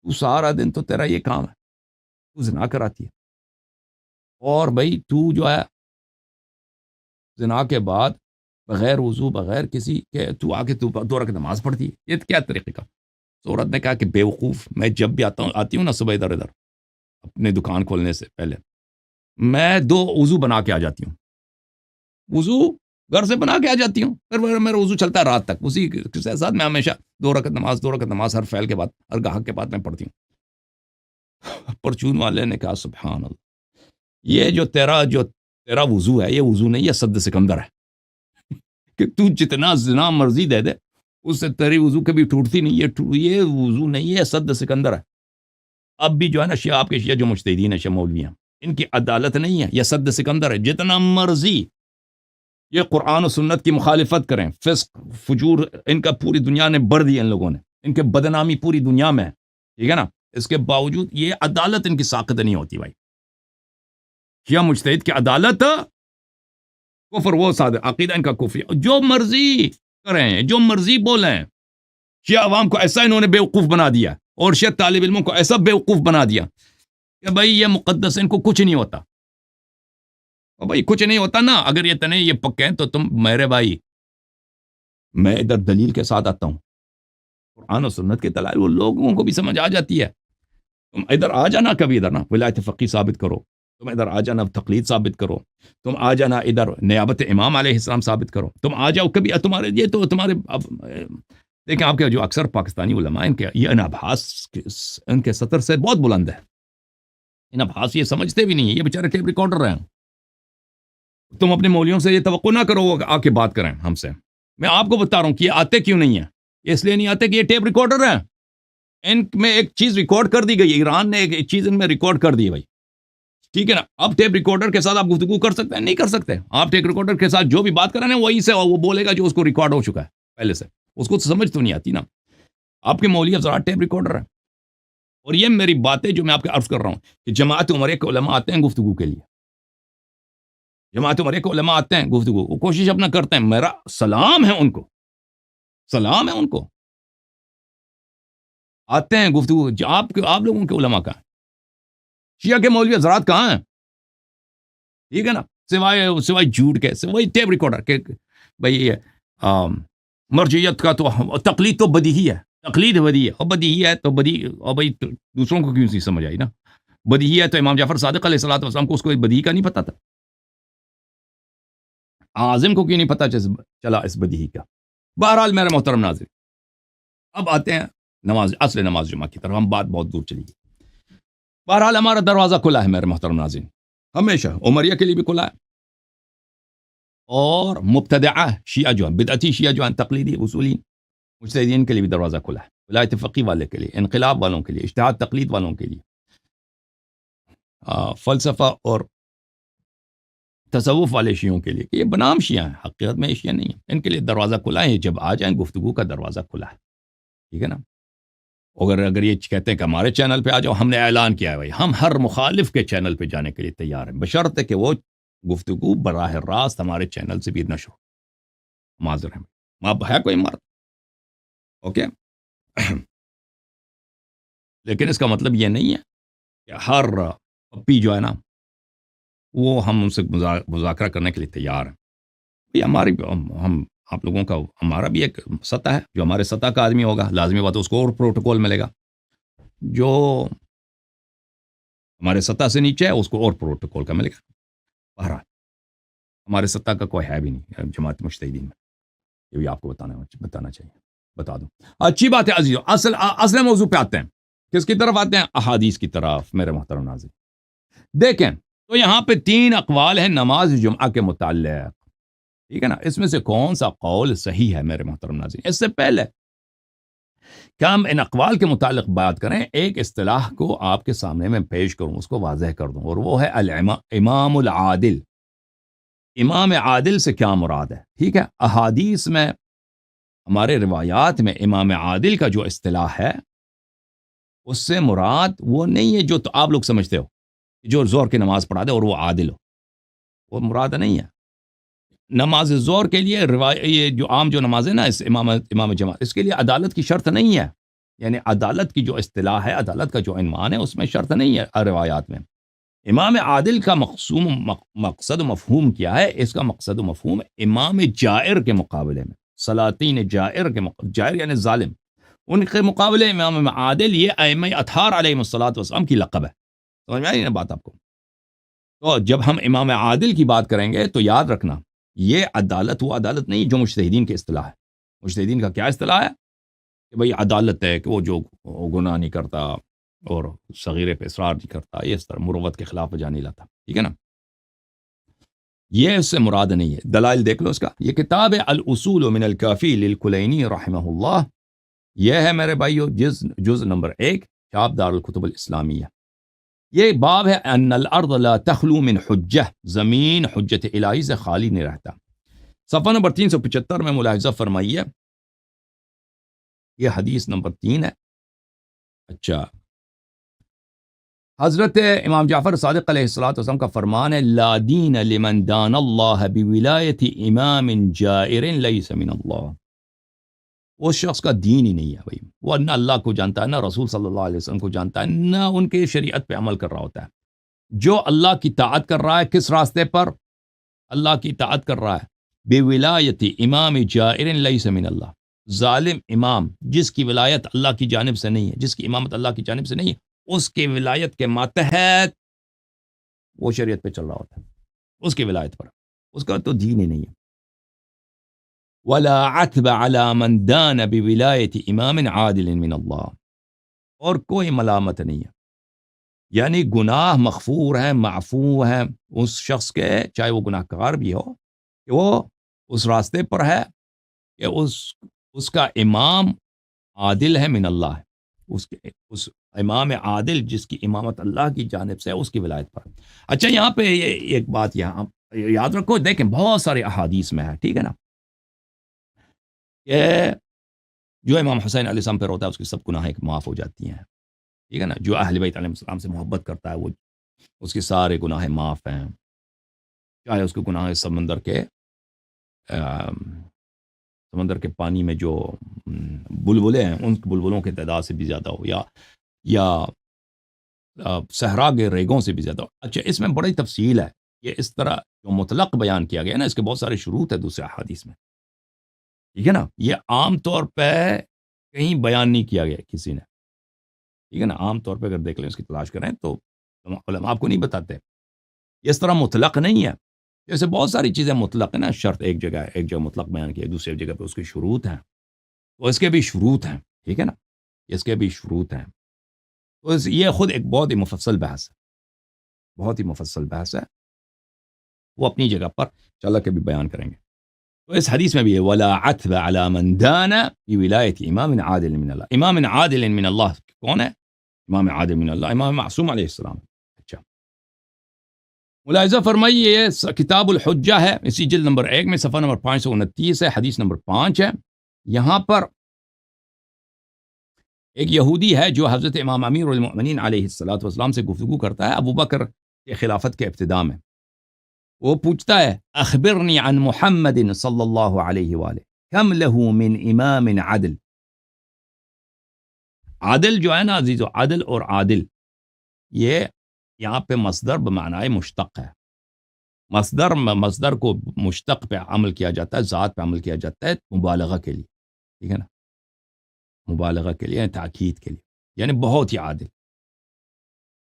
تو سارا دن تو تیرا یہ کام ہے، تو زنا کراتی ہے، اور بھائی تو جو ہے زنا کے بعد بغیر وضو، بغیر کسی کے تو آ کے تو 2 رکعت نماز پڑھتی ہے، یہ کیا طریقے کا؟ تو عورت نے کہا کہ بے وقوف، میں جب بھی آتی ہوں نا صبح ادھر اپنے دکان کھولنے سے پہلے میں 2 وضو بنا کے آ جاتی ہوں، وضو گھر سے بنا کے آ جاتی ہوں، پھر میرا وضو چلتا ہے رات تک، اسی کے ساتھ میں ہمیشہ 2 رکعت نماز، 2 رکعت نماز ہر فعل کے بعد، ہر گاہک کے بعد میں پڑھتی ہوں۔ پرچون والے نے کہا سبحان اللہ، یہ جو تیرا وضو ہے، یہ وضو نہیں ہے، سد سکندر ہے کہ تو جتنا زنا مرضی دے دے اس سے تیری وضو کبھی ٹوٹتی نہیں، یہ وضو نہیں ہے، سد سکندر ہے۔ اب بھی جو ہے نا شیعہ، آپ کے شیعہ جو مجتہدین ہیں، شیعہ مولویاں، ان کی عدالت نہیں ہے، یہ سد سکندر ہے، جتنا مرضی یہ قرآن و سنت کی مخالفت کریں، فسق فجور ان کا پوری دنیا نے بڑھ دیا، ان لوگوں نے، ان کے بدنامی پوری دنیا میں ہے، ٹھیک ہے نا، اس کے باوجود یہ عدالت ان کی ساقط نہیں ہوتی بھائی، شیعہ مجتہد کی عدالت کفر، وہ صادق عقیدہ ان کا کفر، جو مرضی کریں، جو مرضی بولیں، شیعہ عوام کو ایسا انہوں نے بیوقوف بنا دیا، اور شیعہ طالب علموں کو ایسا بیوقوف بنا دیا کہ بھائی یہ مقدس، ان کو کچھ نہیں ہوتا، اور بھائی کچھ نہیں ہوتا نا، اگر یہ تنے یہ پکے ہیں تو تم میرے بھائی، میں ادھر دلیل کے ساتھ آتا ہوں، قرآن و سنت کے دلائل وہ لوگوں کو بھی سمجھ آ جاتی ہے، تم ادھر آ جانا، کبھی ادھر نا ولایت فقی ثابت کرو، تم ادھر آ جانا تقلید ثابت کرو، تم آ جانا ادھر نیابت امام علیہ السلام ثابت کرو، تم آ جاؤ کبھی، تمہارے یہ تو تمہارے دیکھیں آپ کے جو اکثر پاکستانی علماء ان کے یہ انابھاس ان کے سطر سے بہت بلند ہے، انابھاس یہ سمجھتے بھی نہیں، یہ بیچارے ٹیپ ریکارڈر ہیں، تم اپنے مولویوں سے یہ توقع نہ کرو کہ آ کے بات کریں ہم سے، میں آپ کو بتا رہا ہوں کہ یہ آتے کیوں نہیں ہیں، اس لیے نہیں آتے کہ یہ ٹیپ ریکارڈر ہیں، ان میں ایک چیز ریکارڈ کر دی گئی، ایران نے ایک چیز ان میں ریکارڈ کر دی ہے بھائی، ٹھیک ہے نا، اب ٹیپ ریکارڈر کے ساتھ آپ گفتگو کر سکتے ہیں؟ نہیں کر سکتے، آپ ٹیپ ریکارڈر کے ساتھ جو بھی بات کر رہے ہیں وہی سے وہ بولے گا جو اس کو ریکارڈ ہو چکا ہے پہلے سے، اس کو سمجھ تو نہیں آتی نا، آپ کے مولوی افضلات ٹیپ ریکارڈر ہیں، اور یہ میری باتیں جو میں آپ کے عرض کر رہا ہوں کہ جماعت عمرے کے علماء آتے ہیں گفتگو کے لیے، جماعت عمرے کے علماء آتے ہیں گفتگو، وہ کوشش اپنا کرتے ہیں، میرا سلام ہے ان کو، سلام ہے ان کو، آتے ہیں گفتگو، آپ لوگوں کے علماء کہاں ہیں؟ شیعہ کے مولوی حضرات کہاں ہیں؟ ٹھیک ہے نا، سوائے جھوٹ کے، سوائے ٹیپ ریکارڈر کے، بھائی مرجعیت کا تو تقلید تو بدیہی ہے، تقلید بدی ہے، اور بدیہی ہے تو بدی، اور بھائی دوسروں کو کیوں نہیں سمجھ آئی نا، بدیہی ہے تو امام جعفر صادق علیہ الصلوۃ والسلام کو اس کو بدیہی کا نہیں پتا تھا، اعظم کو کیوں نہیں پتا چلا اس بدیہی کا؟ بہرحال میرے محترم ناظرین، اب آتے ہیں نماز، اصل نماز جمعہ کی طرف، ہم بات بہت دور چلی گئی، بہرحال ہمارا دروازہ کھلا ہے میرے محترم ناظرین، ہمیشہ عمریہ کے لیے بھی کھلا ہے، اور مبتدعہ شیعہ جو ہیں، بدعتی شیعہ جو ہیں، تقلیدی اصولین مجتہدین کے لیے بھی دروازہ کھلا ہے، ولایت فقی والے کے لیے، انقلاب والوں کے لیے، اجتہاد تقلید والوں کے لیے، فلسفہ اور تصوف والے شیعوں کے لیے، یہ بنام شیعہ ہیں، حقیقت میں یہ شیعہ نہیں ہیں، ان کے لیے دروازہ کھلا ہے، جب آ جائیں گفتگو کا دروازہ کھلا ہے، ٹھیک ہے نا، اگر یہ کہتے ہیں کہ ہمارے چینل پہ آ جاؤ، ہم نے اعلان کیا ہے بھائی، ہم ہر مخالف کے چینل پہ جانے کے لیے تیار ہیں، بشرط کہ وہ گفتگو براہ راست ہمارے چینل سے بھی نشر ہو، معذر ہیں، اب ہے کوئی مرد، اوکے لیکن اس کا مطلب یہ نہیں ہے کہ ہر پپی جو ہے نا وہ ہم ان سے مذاکرہ کرنے کے لیے تیار ہیں، یہ ہماری ہم آپ لوگوں کا، ہمارا بھی ایک سطح ہے، جو ہمارے سطح کا آدمی ہوگا لازمی بات ہے اس کو اور پروٹوکول ملے گا، جو ہمارے سطح سے نیچے ہے اس کو اور پروٹوکول کا ملے گا، بہرحال ہمارے سطح کا کوئی ہے بھی نہیں جماعت مجتہدین میں، یہ بھی آپ کو بتانا چاہیے، بتا دوں، اچھی بات ہے عزیزو، اصل موضوع پہ آتے ہیں، کس کی طرف آتے ہیں؟ احادیث کی طرف میرے محترم ناظرین. دیکھیں تو یہاں پہ 3 اقوال ہیں نماز جمعہ کے متعلق. ٹھیک ہے نا، اس میں سے کون سا قول صحیح ہے میرے محترم ناظرین؟ اس سے پہلے کہ ہم ان اقوال کے متعلق بات کریں، ایک اصطلاح کو آپ کے سامنے میں پیش کروں، اس کو واضح کر دوں، اور وہ ہے امام العادل. امام عادل سے کیا مراد ہے؟ ٹھیک ہے، احادیث میں ہمارے روایات میں امام عادل کا جو اصطلاح ہے اس سے مراد وہ نہیں ہے جو تو آپ لوگ سمجھتے ہو جو زور کی نماز پڑھا دے اور وہ عادل ہو، وہ مراد نہیں ہے. نماز زور کے لیے یہ جو عام جو نماز ہے نا، اس امام جماعت، اس کے لیے عدالت کی شرط نہیں ہے. یعنی عدالت کی جو اصطلاح ہے، عدالت کا جو عنوان ہے، اس میں شرط نہیں ہے روایات میں. امام عادل کا مقصد و مفہوم کیا ہے؟ اس کا مقصد و مفہوم امام جائر کے مقابلے میں، سلاطین جائر کے جائر یعنی ظالم، ان کے مقابلے امام عادل یہ ائمہ اطہار علیہ السلام کی لقب ہے. سمجھ میں آئی نا بات آپ کو؟ تو جب ہم امام عادل کی بات کریں گے تو یاد رکھنا یہ عدالت وہ عدالت نہیں جو مجتہدین کی اصطلاح ہے. مجتہدین کا کیا اصطلاح ہے کہ بھئی عدالت ہے کہ وہ جو گناہ نہیں کرتا اور صغیرے پہ اصرار نہیں کرتا، یہ اس طرح مروت کے خلاف جا نہیں لاتا. ٹھیک ہے نا، یہ اس سے مراد نہیں ہے. دلائل دیکھ لو اس کا. یہ کتاب ہے الاصول من الکافی للکلینی رحمہ اللہ. یہ ہے میرے بھائیو جز نمبر 1، چاپ دار الکتب الاسلامیہ. یہ باب ہے ان الارض لا تخلو من حجہ، زمین حجت الہی سے خالی نہیں رہتا. صفحہ نمبر 375 میں ملاحظہ فرمائیے، یہ حدیث نمبر 3 ہے. اچھا، حضرت امام جعفر صادق علیہ السلام کا فرمان ہے لا دین لمن دان اللہ بولایت امام جائر لیس من اللہ. اس شخص کا دین ہی نہیں ہے بھائی، وہ نہ اللہ کو جانتا ہے، نہ رسول صلی اللہ علیہ وسلم کو جانتا ہے، نہ ان کے شریعت پہ عمل کر رہا ہوتا ہے. جو اللہ کی طاعت کر رہا ہے کس راستے پر؟ اللہ کی طاعت کر رہا ہے بولایت امام جائر لیس من اللہ، ظالم امام جس کی ولایت اللہ کی جانب سے نہیں ہے، جس کی امامت اللہ کی جانب سے نہیں ہے، اس کے ولایت کے ماتحت وہ شریعت پہ چل رہا ہوتا ہے، اس کی ولایت پر. اس کا تو دین ہی نہیں ہے. ولا عتب على من دان بولایت امام عادل من اللہ، اور کوئی ملامت نہیں ہے. یعنی گناہ مغفور ہے، معفو ہے اس شخص کے، چاہے وہ گناہ کار بھی ہو، کہ وہ اس راستے پر ہے کہ اس کا امام عادل ہے من اللہ ہے، اس امام عادل جس کی امامت اللہ کی جانب سے ہے، اس کی ولایت پر. اچھا، یہاں پہ یہ ایک بات یہاں یاد رکھو، دیکھیں بہت سارے احادیث میں ہے، ٹھیک ہے نا، کہ جو امام حسین علیہ السلام پر ہوتا ہے اس کی سب گناہیں معاف ہو جاتی ہیں. ٹھیک ہے نا، جو اہل بیت علیہ السلام سے محبت کرتا ہے وہ اس کے سارے گناہیں معاف ہیں، چاہے اس کے گناہ سمندر کے پانی میں جو بلبلے ہیں ان بلبلوں کی تعداد سے بھی زیادہ ہو، یا صحرا کے ریگوں سے بھی زیادہ ہو. اچھا، اس میں بڑی تفصیل ہے. یہ اس طرح جو مطلق بیان کیا گیا نا، اس کے بہت سارے شروط ہیں دوسرے احادیث میں. ٹھیک ہے نا، یہ عام طور پہ کہیں بیان نہیں کیا گیا کسی نے. ٹھیک ہے نا، عام طور پہ اگر دیکھ لیں، اس کی تلاش کریں تو علماء آپ کو نہیں بتاتے. اس طرح مطلق نہیں ہے. جیسے بہت ساری چیزیں مطلق ہے نا، شرط ایک جگہ مطلق بیان کیا، دوسری جگہ پہ اس کے شروط ہیں، تو اس کے بھی شروط ہیں. ٹھیک ہے نا، اس کے بھی شروط ہیں. تو یہ خود ایک بہت ہی مفصل بحث ہے، بہت ہی مفصل بحث ہے، وہ اپنی جگہ پر چلا کے بھی بیان کریں گے. تو اس حدیث میں بھی ہے ولا عتب على من دان بولایت امام عادل من اللہ. امام عادل من اللہ کون ہے؟ امام عادل من اللہ امام معصوم علیہ السلام. اچھا، ملاحظہ فرمائیے، یہ کتاب الحجہ ہے، اسی جلد نمبر 1 میں صفحہ نمبر 529 ہے، حدیث نمبر 5 ہے. یہاں پر ایک یہودی ہے جو حضرت امام امیر المؤمنین علیہ السلام سے گفتگو کرتا ہے ابو بکر کے خلافت کے ابتداء میں. وہ پوچھتا ہے اخبرنی عن محمد صلی اللہ علیہ وآلہ کم لہ من امام عدل. عادل جو ہے نا عزیزو، عدل اور عادل یہ یہاں پہ مصدر بمعنی مشتق ہے. مصدر کو مشتق پہ عمل کیا جاتا ہے، ذات پہ عمل کیا جاتا ہے مبالغہ کے لیے. ٹھیک ہے نا، مبالغہ کے لیے، تاکید کے لیے، یعنی بہت ہی عادل.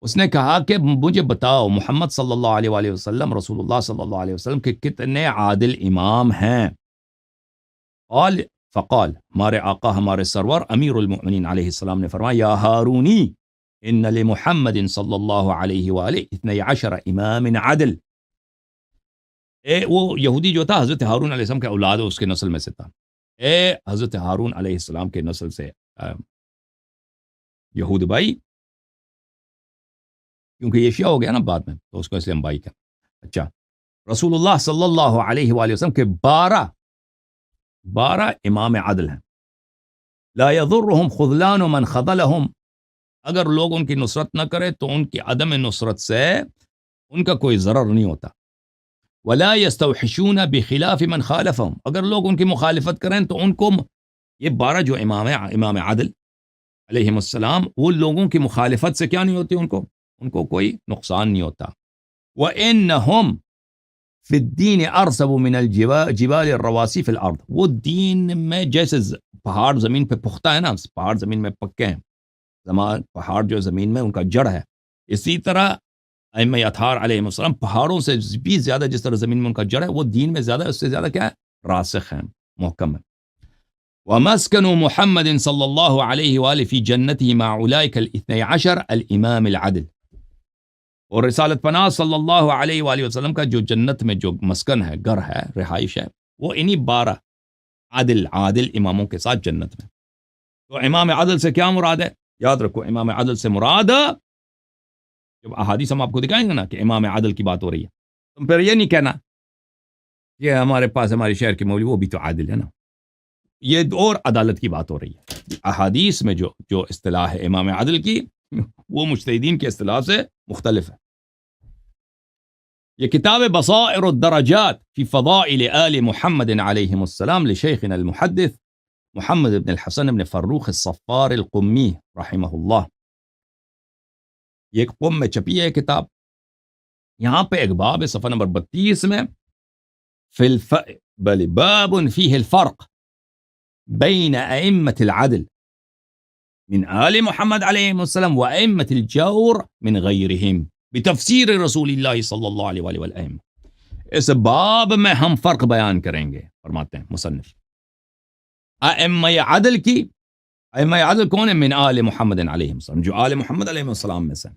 اس نے کہا کہ مجھے بتاؤ محمد صلی اللہ علیہ وآلہ وسلم، رسول اللہ صلی اللہ علیہ وسلم کے کتنے عادل امام ہیں. فقال، ہمارے آقا ہمارے سرور امیر المؤمنین علیہ السلام نے فرمایا، یا ہارونی ان لمحمد صلی اللہ علیہ وآلہ 12 امام عدل. وہ یہودی جو تھا حضرت ہارون علیہ السلام کے اولاد اس کے نسل میں سے تھا. حضرت ہارون علیہ السلام کے نسل سے یہود بھائی، کیونکہ یہ شیعہ ہو گیا نا بعد میں، تو اس کو اس لیے ہم بھائی کہتے ہیں. اچھا، رسول اللہ صلی اللہ علیہ وآلہ وسلم کے 12 امام عدل ہیں. لا يضرهم خذلان من خذلهم، اگر لوگ ان کی نصرت نہ کرے تو ان کی عدم نصرت سے ان کا کوئی ضرر نہیں ہوتا. ولا يستوحشون بخلاف من خالفهم، اگر لوگ ان کی مخالفت کریں تو ان کو، یہ 12 جو امام عدل علیہم السلام، وہ لوگوں کی مخالفت سے کیا نہیں ہوتی، ان کو کوئی نقصان نہیں ہوتا. وَإِنَّهُمْ فی الدین ارسب من الجبال الرواسي فی الارض، وہ دین میں جیسے پہاڑ زمین پہ پختہ ہے نا، پہاڑ زمین میں پکے ہیں، پہاڑ جو زمین میں ان کا جڑ ہے، اسی طرح ائمہ اطہار علیہ السلام پہاڑوں سے بھی زیادہ جس طرح زمین میں ان کا جڑ ہے، وہ دین میں زیادہ، اس سے زیادہ کیا ہے، راسخ ہیں، محکم ہے. ومسكن محمد صلی اللہ علیہ وآلہ فی جنته مع اولئک الاثنی عشر الامام العدل، اور رسالت پناہ صلی اللہ علیہ وآلہ وسلم کا جو جنت میں جو مسکن ہے، گھر ہے، رہائش ہے، وہ انہی 12 عادل اماموں کے ساتھ جنت میں. تو امام عدل سے کیا مراد ہے؟ یاد رکھو، امام عدل سے مراد، جب احادیث ہم آپ کو دکھائیں گے نا کہ امام عدل کی بات ہو رہی ہے، تم پھر یہ نہیں کہنا کہ ہمارے پاس ہمارے شہر کے مولوی وہ بھی تو عادل ہے نا، یہ اور عدالت کی بات ہو رہی ہے. احادیث میں جو اصطلاح ہے امام عدل کی، وہ مجتہدین کے اصطلاح سے مختلف ہے. یہ کتاب بصائر الدرجات فی فضائل آل محمد علیہم السلام لشیخنا المحدث محمد بن الحسن بن فروخ الصفار القمی رحمہ اللہ، یہ ایک قم میں چھپی ہے کتاب. یہاں پہ ایک باب ہے صفحہ نمبر 32 میں، باب فیہ الفرق بین ائمة العدل من آل محمد علیہ السلام و ائمة الجور من غیرہم بتفسیر رسول اللہ صلی اللہ علیہ وآلہ وسلم. اس باب میں ہم فرق بیان کریں گے، فرماتے ہیں مصنف، ائمہ عدل کی. ائمہ عدل کون ہے؟ من آل محمد علیہ السلام، جو آل محمد علیہ السلام میں سے،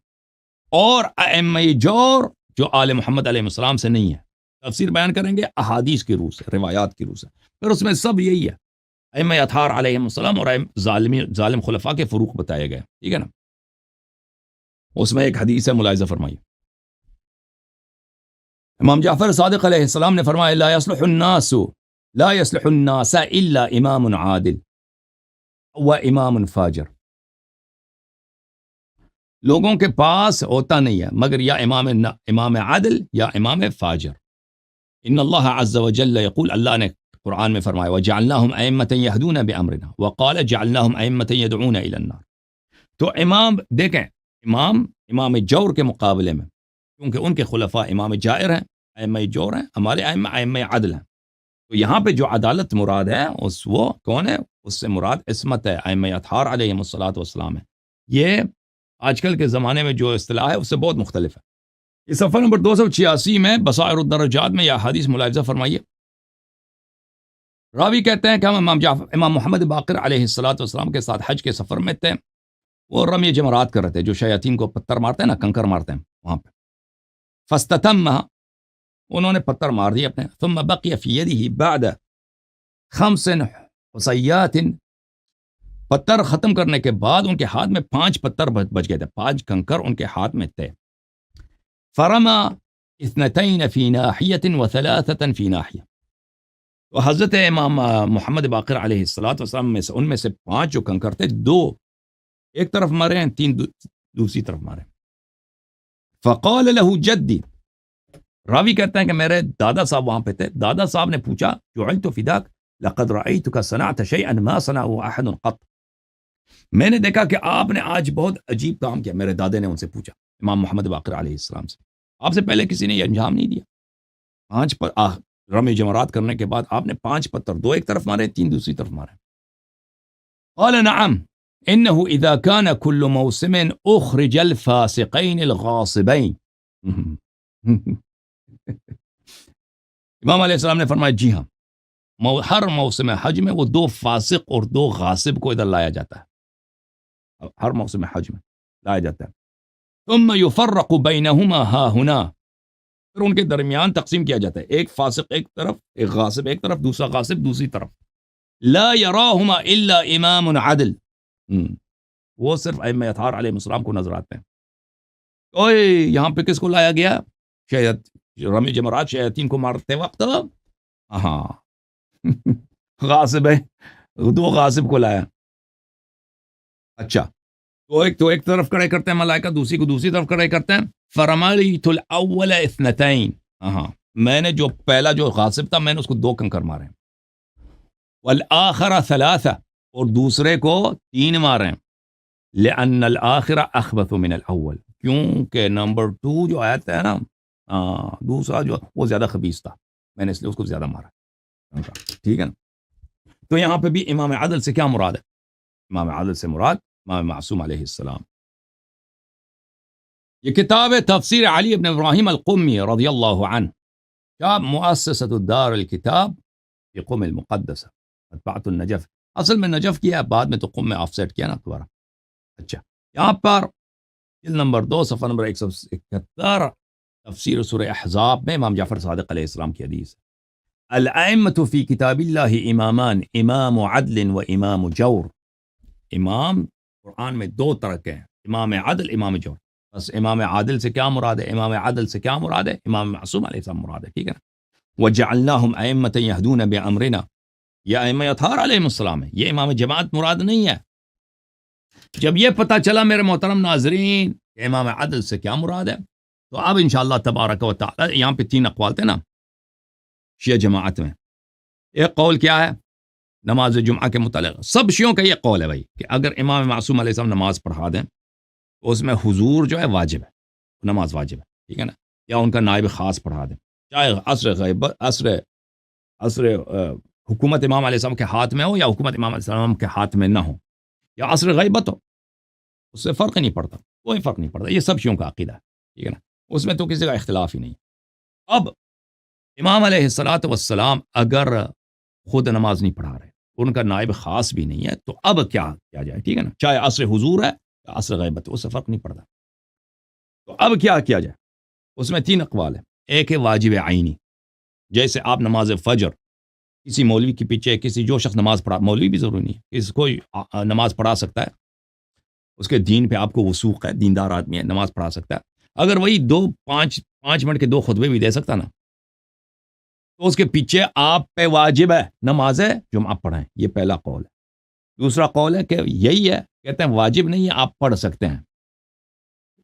اور ائمہ جور جو آل محمد علیہ السلام سے نہیں ہے. تفسیر بیان کریں گے احادیث کی روح سے، روایات کی روح سے. پھر اس میں سب یہی ہے، ائمہ اطہار علیہ السلام اور ظالم خلفاء کے فروق بتائے گئے، ٹھیک ہے نا. اس میں ایک حدیث ہے، ملاحظہ فرمائیے. امام جعفر صادق علیہ السلام نے فرمایا، لا يصلح الناس الا امام عادل و امام فاجر، لوگوں کے پاس ہوتا نہیں ہے مگر یا امام عادل یا امام فاجر. ان اللہ عز وجل یقول، اللہ نے قرآن میں فرمایا، وجعلناهم ائمة يهدون بامرنا وقال جعلناهم ائمة يدعون الى النار. تو امام دیکھیں، امام جور کے مقابلے میں، کیونکہ ان کے خلفاء امام جائر ہیں، ائمہ جور ہیں، ہمارے ائمہ عدل ہیں. تو یہاں پہ جو عدالت مراد ہے وہ کون ہے؟ اس سے مراد عصمت ہے، ائمہ اطہار علیہم الصلوۃ والسلام ہے. یہ آج کل کے زمانے میں جو اصطلاح ہے اس سے بہت مختلف ہے. یہ صفحہ نمبر 286 میں بصائر الدرجات میں یہ حدیث ملاحظہ فرمائیے. راوی کہتے ہیں کہ ہم امام محمد باقر علیہ الصلوۃ والسلام کے ساتھ حج کے سفر میں تھے. وہ رمی جمرات کر رہے تھے، جو شیاطین کو پتھر مارتے ہیں نا، کنکر مارتے ہیں وہاں پہ. فاستتمها، انہوں نے پتھر مار دیے اپنے. ثم بقي في يده بعد 5 حصيات، پتھر ختم کرنے کے بعد ان کے ہاتھ میں 5 پتھر بچ گئے تھے، 5 کنکر ان کے ہاتھ میں تھے. فرما 2 في ناحية و3 في ناحية، تو حضرت امام محمد باقر علیہ الصلوۃ والسلام میں سے، ان میں سے 5 جو کنکر تھے، 2 ایک طرف مارے ہیں، 3 دوسری طرف مارے. فقال له جدی، راوی کہتے ہیں کہ میرے دادا صاحب وہاں پہ تھے. دادا صاحب نے پوچھا، جعلت فداک لقد رأيتك صنعت شيئا ما صنعه احد قط، میں نے دیکھا کہ آپ نے آج بہت عجیب کام کیا. میرے دادے نے ان سے پوچھا، امام محمد باقر علیہ السلام سے، آپ سے پہلے کسی نے یہ انجام نہیں دیا. 5 پر رمی جمرات کرنے کے بعد آپ نے 5 پتھر، 2 ایک طرف مارے، 3 دوسری طرف مارے. قال نعم انه اذا كان كل موسم اخرج الفاسقين الغاصبين. امام علیہ السلام نے فرمایا، جی ہاں، ہر موسم حج میں وہ 2 فاسق اور 2 غاصب کو ادھر لایا جاتا ہے، ہر موسم حج میں لایا جاتا ہے. ثم يفرق بينهما ها هنا، پھر ان کے درمیان تقسیم کیا جاتا ہے، ایک فاسق ایک طرف، ایک غاصب ایک طرف، دوسرا غاصب دوسری طرف. لا يراهما الا امام عدل، وہ صرف ائمہ اطہار علیہ السلام کو نظر آتے ہیں. اوئے یہاں پہ کس کو لایا گیا؟ شاید رمی جمرات شیاطین کو مارتے وقت، ہاں غاصب ہے، 2 غاصب کو لایا. اچھا تو ایک طرف کھڑے کرتے ہیں ملائکہ، دوسری کو دوسری طرف کھڑے کرتے ہیں. فرمالیت الاول اثنتین، ہاں میں نے جو پہلا جو غاصب تھا میں نے اس کو 2 کنکر مارے، والآخر ثلاثہ، اور دوسرے کو 3 مارے. لأن الآخر اخبث من الاول، کیونکہ نمبر 2 جو آیت ہے نا، دوسرا جو وہ زیادہ خبیث تھا، میں نے اس لیے اس کو زیادہ مارا. ٹھیک ہے نا. تو یہاں پہ بھی امام عادل سے کیا مراد ہے؟ امام عادل سے مراد امام معصوم علیہ السلام. یہ کتاب ہے تفسیر علی ابن ابراہیم القمی رضی اللہ عنہ، کیا مؤسسۃ الدار الکتاب فی قم المقدسہ مطبعۃ النجف. اصل میں نجف کیا، بعد میں تو قم میں آف سیٹ کیا نا دوبارہ. اچھا یہاں پر جلد نمبر 2 صفحہ نمبر 171 تفسیر سورہ احزاب میں امام جعفر صادق علیہ السلام کی حدیث ہے: الائمۃ فی کتاب اللہ امامان، امام عدل و امام جور. امام قرآن میں 2 طرح کے ہیں، امام عدل، امام جور. بس امام عادل سے کیا مراد ہے؟ امام عادل سے کیا مراد ہے؟ امام معصوم علیہ السلام مراد ہے. ٹھیک ہے نا. وجعلناہم ائمۃ یہدون بامرنا، یہ ائمہ اطہار علیہ السلام ہے، یہ امام جماعت مراد نہیں ہے. جب یہ پتہ چلا میرے محترم ناظرین کہ امام عدل سے کیا مراد ہے، تو اب انشاءاللہ تبارک و تعالی یہاں پہ 3 اقوال تھے نا شیعہ جماعت میں. ایک قول کیا ہے نماز جمعہ کے متعلق، سب شیعوں کا یہ قول ہے بھائی کہ اگر امام معصوم علیہ السلام نماز پڑھا دیں تو اس میں حضور جو ہے واجب ہے، نماز واجب ہے. ٹھیک ہے نا. یا ان کا نائب خاص پڑھا دیں، چاہے عصر حکومت امام علیہ السلام کے ہاتھ میں ہو یا حکومت امام علیہ السلام کے ہاتھ میں نہ ہو، یا عصر غیبت ہو، اس سے فرق نہیں پڑتا، کوئی فرق نہیں پڑتا. یہ سب شیعوں کا عقیدہ ہے. ٹھیک ہے نا. اس میں تو کسی کا اختلاف ہی نہیں. اب امام علیہ الصلوۃ والسلام اگر خود نماز نہیں پڑھا رہے، ان کا نائب خاص بھی نہیں ہے، تو اب کیا کیا جائے؟ ٹھیک ہے نا. چاہے عصر حضور ہے یا عصر غیبت، اس سے فرق نہیں پڑتا. تو اب کیا کیا جائے؟ اس میں 3 اقوال ہیں. ایک ہے واجب عینی، جیسے آپ نماز فجر کسی مولوی کے پیچھے کسی جو شخص نماز پڑھا، مولوی بھی ضروری نہیں ہے، کوئی نماز پڑھا سکتا ہے، اس کے دین پہ آپ کو وثوق ہے، دیندار آدمی ہے، نماز پڑھا سکتا ہے. اگر وہی 5 منٹ کے 2 خطبے بھی دے سکتا نا، تو اس کے پیچھے آپ پہ واجب ہے نماز جمعہ پڑھیں. یہ پہلا قول ہے. دوسرا قول ہے کہ یہی ہے، کہتے ہیں واجب نہیں ہے، آپ پڑھ سکتے ہیں،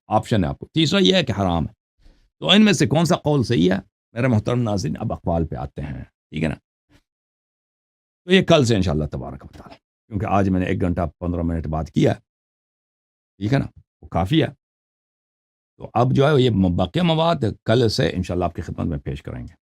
آپشن ہے آپ کو. تیسرا یہ ہے کہ حرام ہے. تو ان میں سے کون سا قول صحیح ہے میرے محترم ناظرین؟ اب اقوال پہ آتے ہیں. ٹھیک ہے نا. تو یہ کل سے انشاءاللہ تبارک و تعالی، کیونکہ آج میں نے 1 گھنٹہ 15 منٹ بات کیا، ٹھیک ہے نا، وہ کافی ہے. تو اب جو ہے یہ باقی مواد کل سے انشاءاللہ آپ کی خدمت میں پیش کریں گے.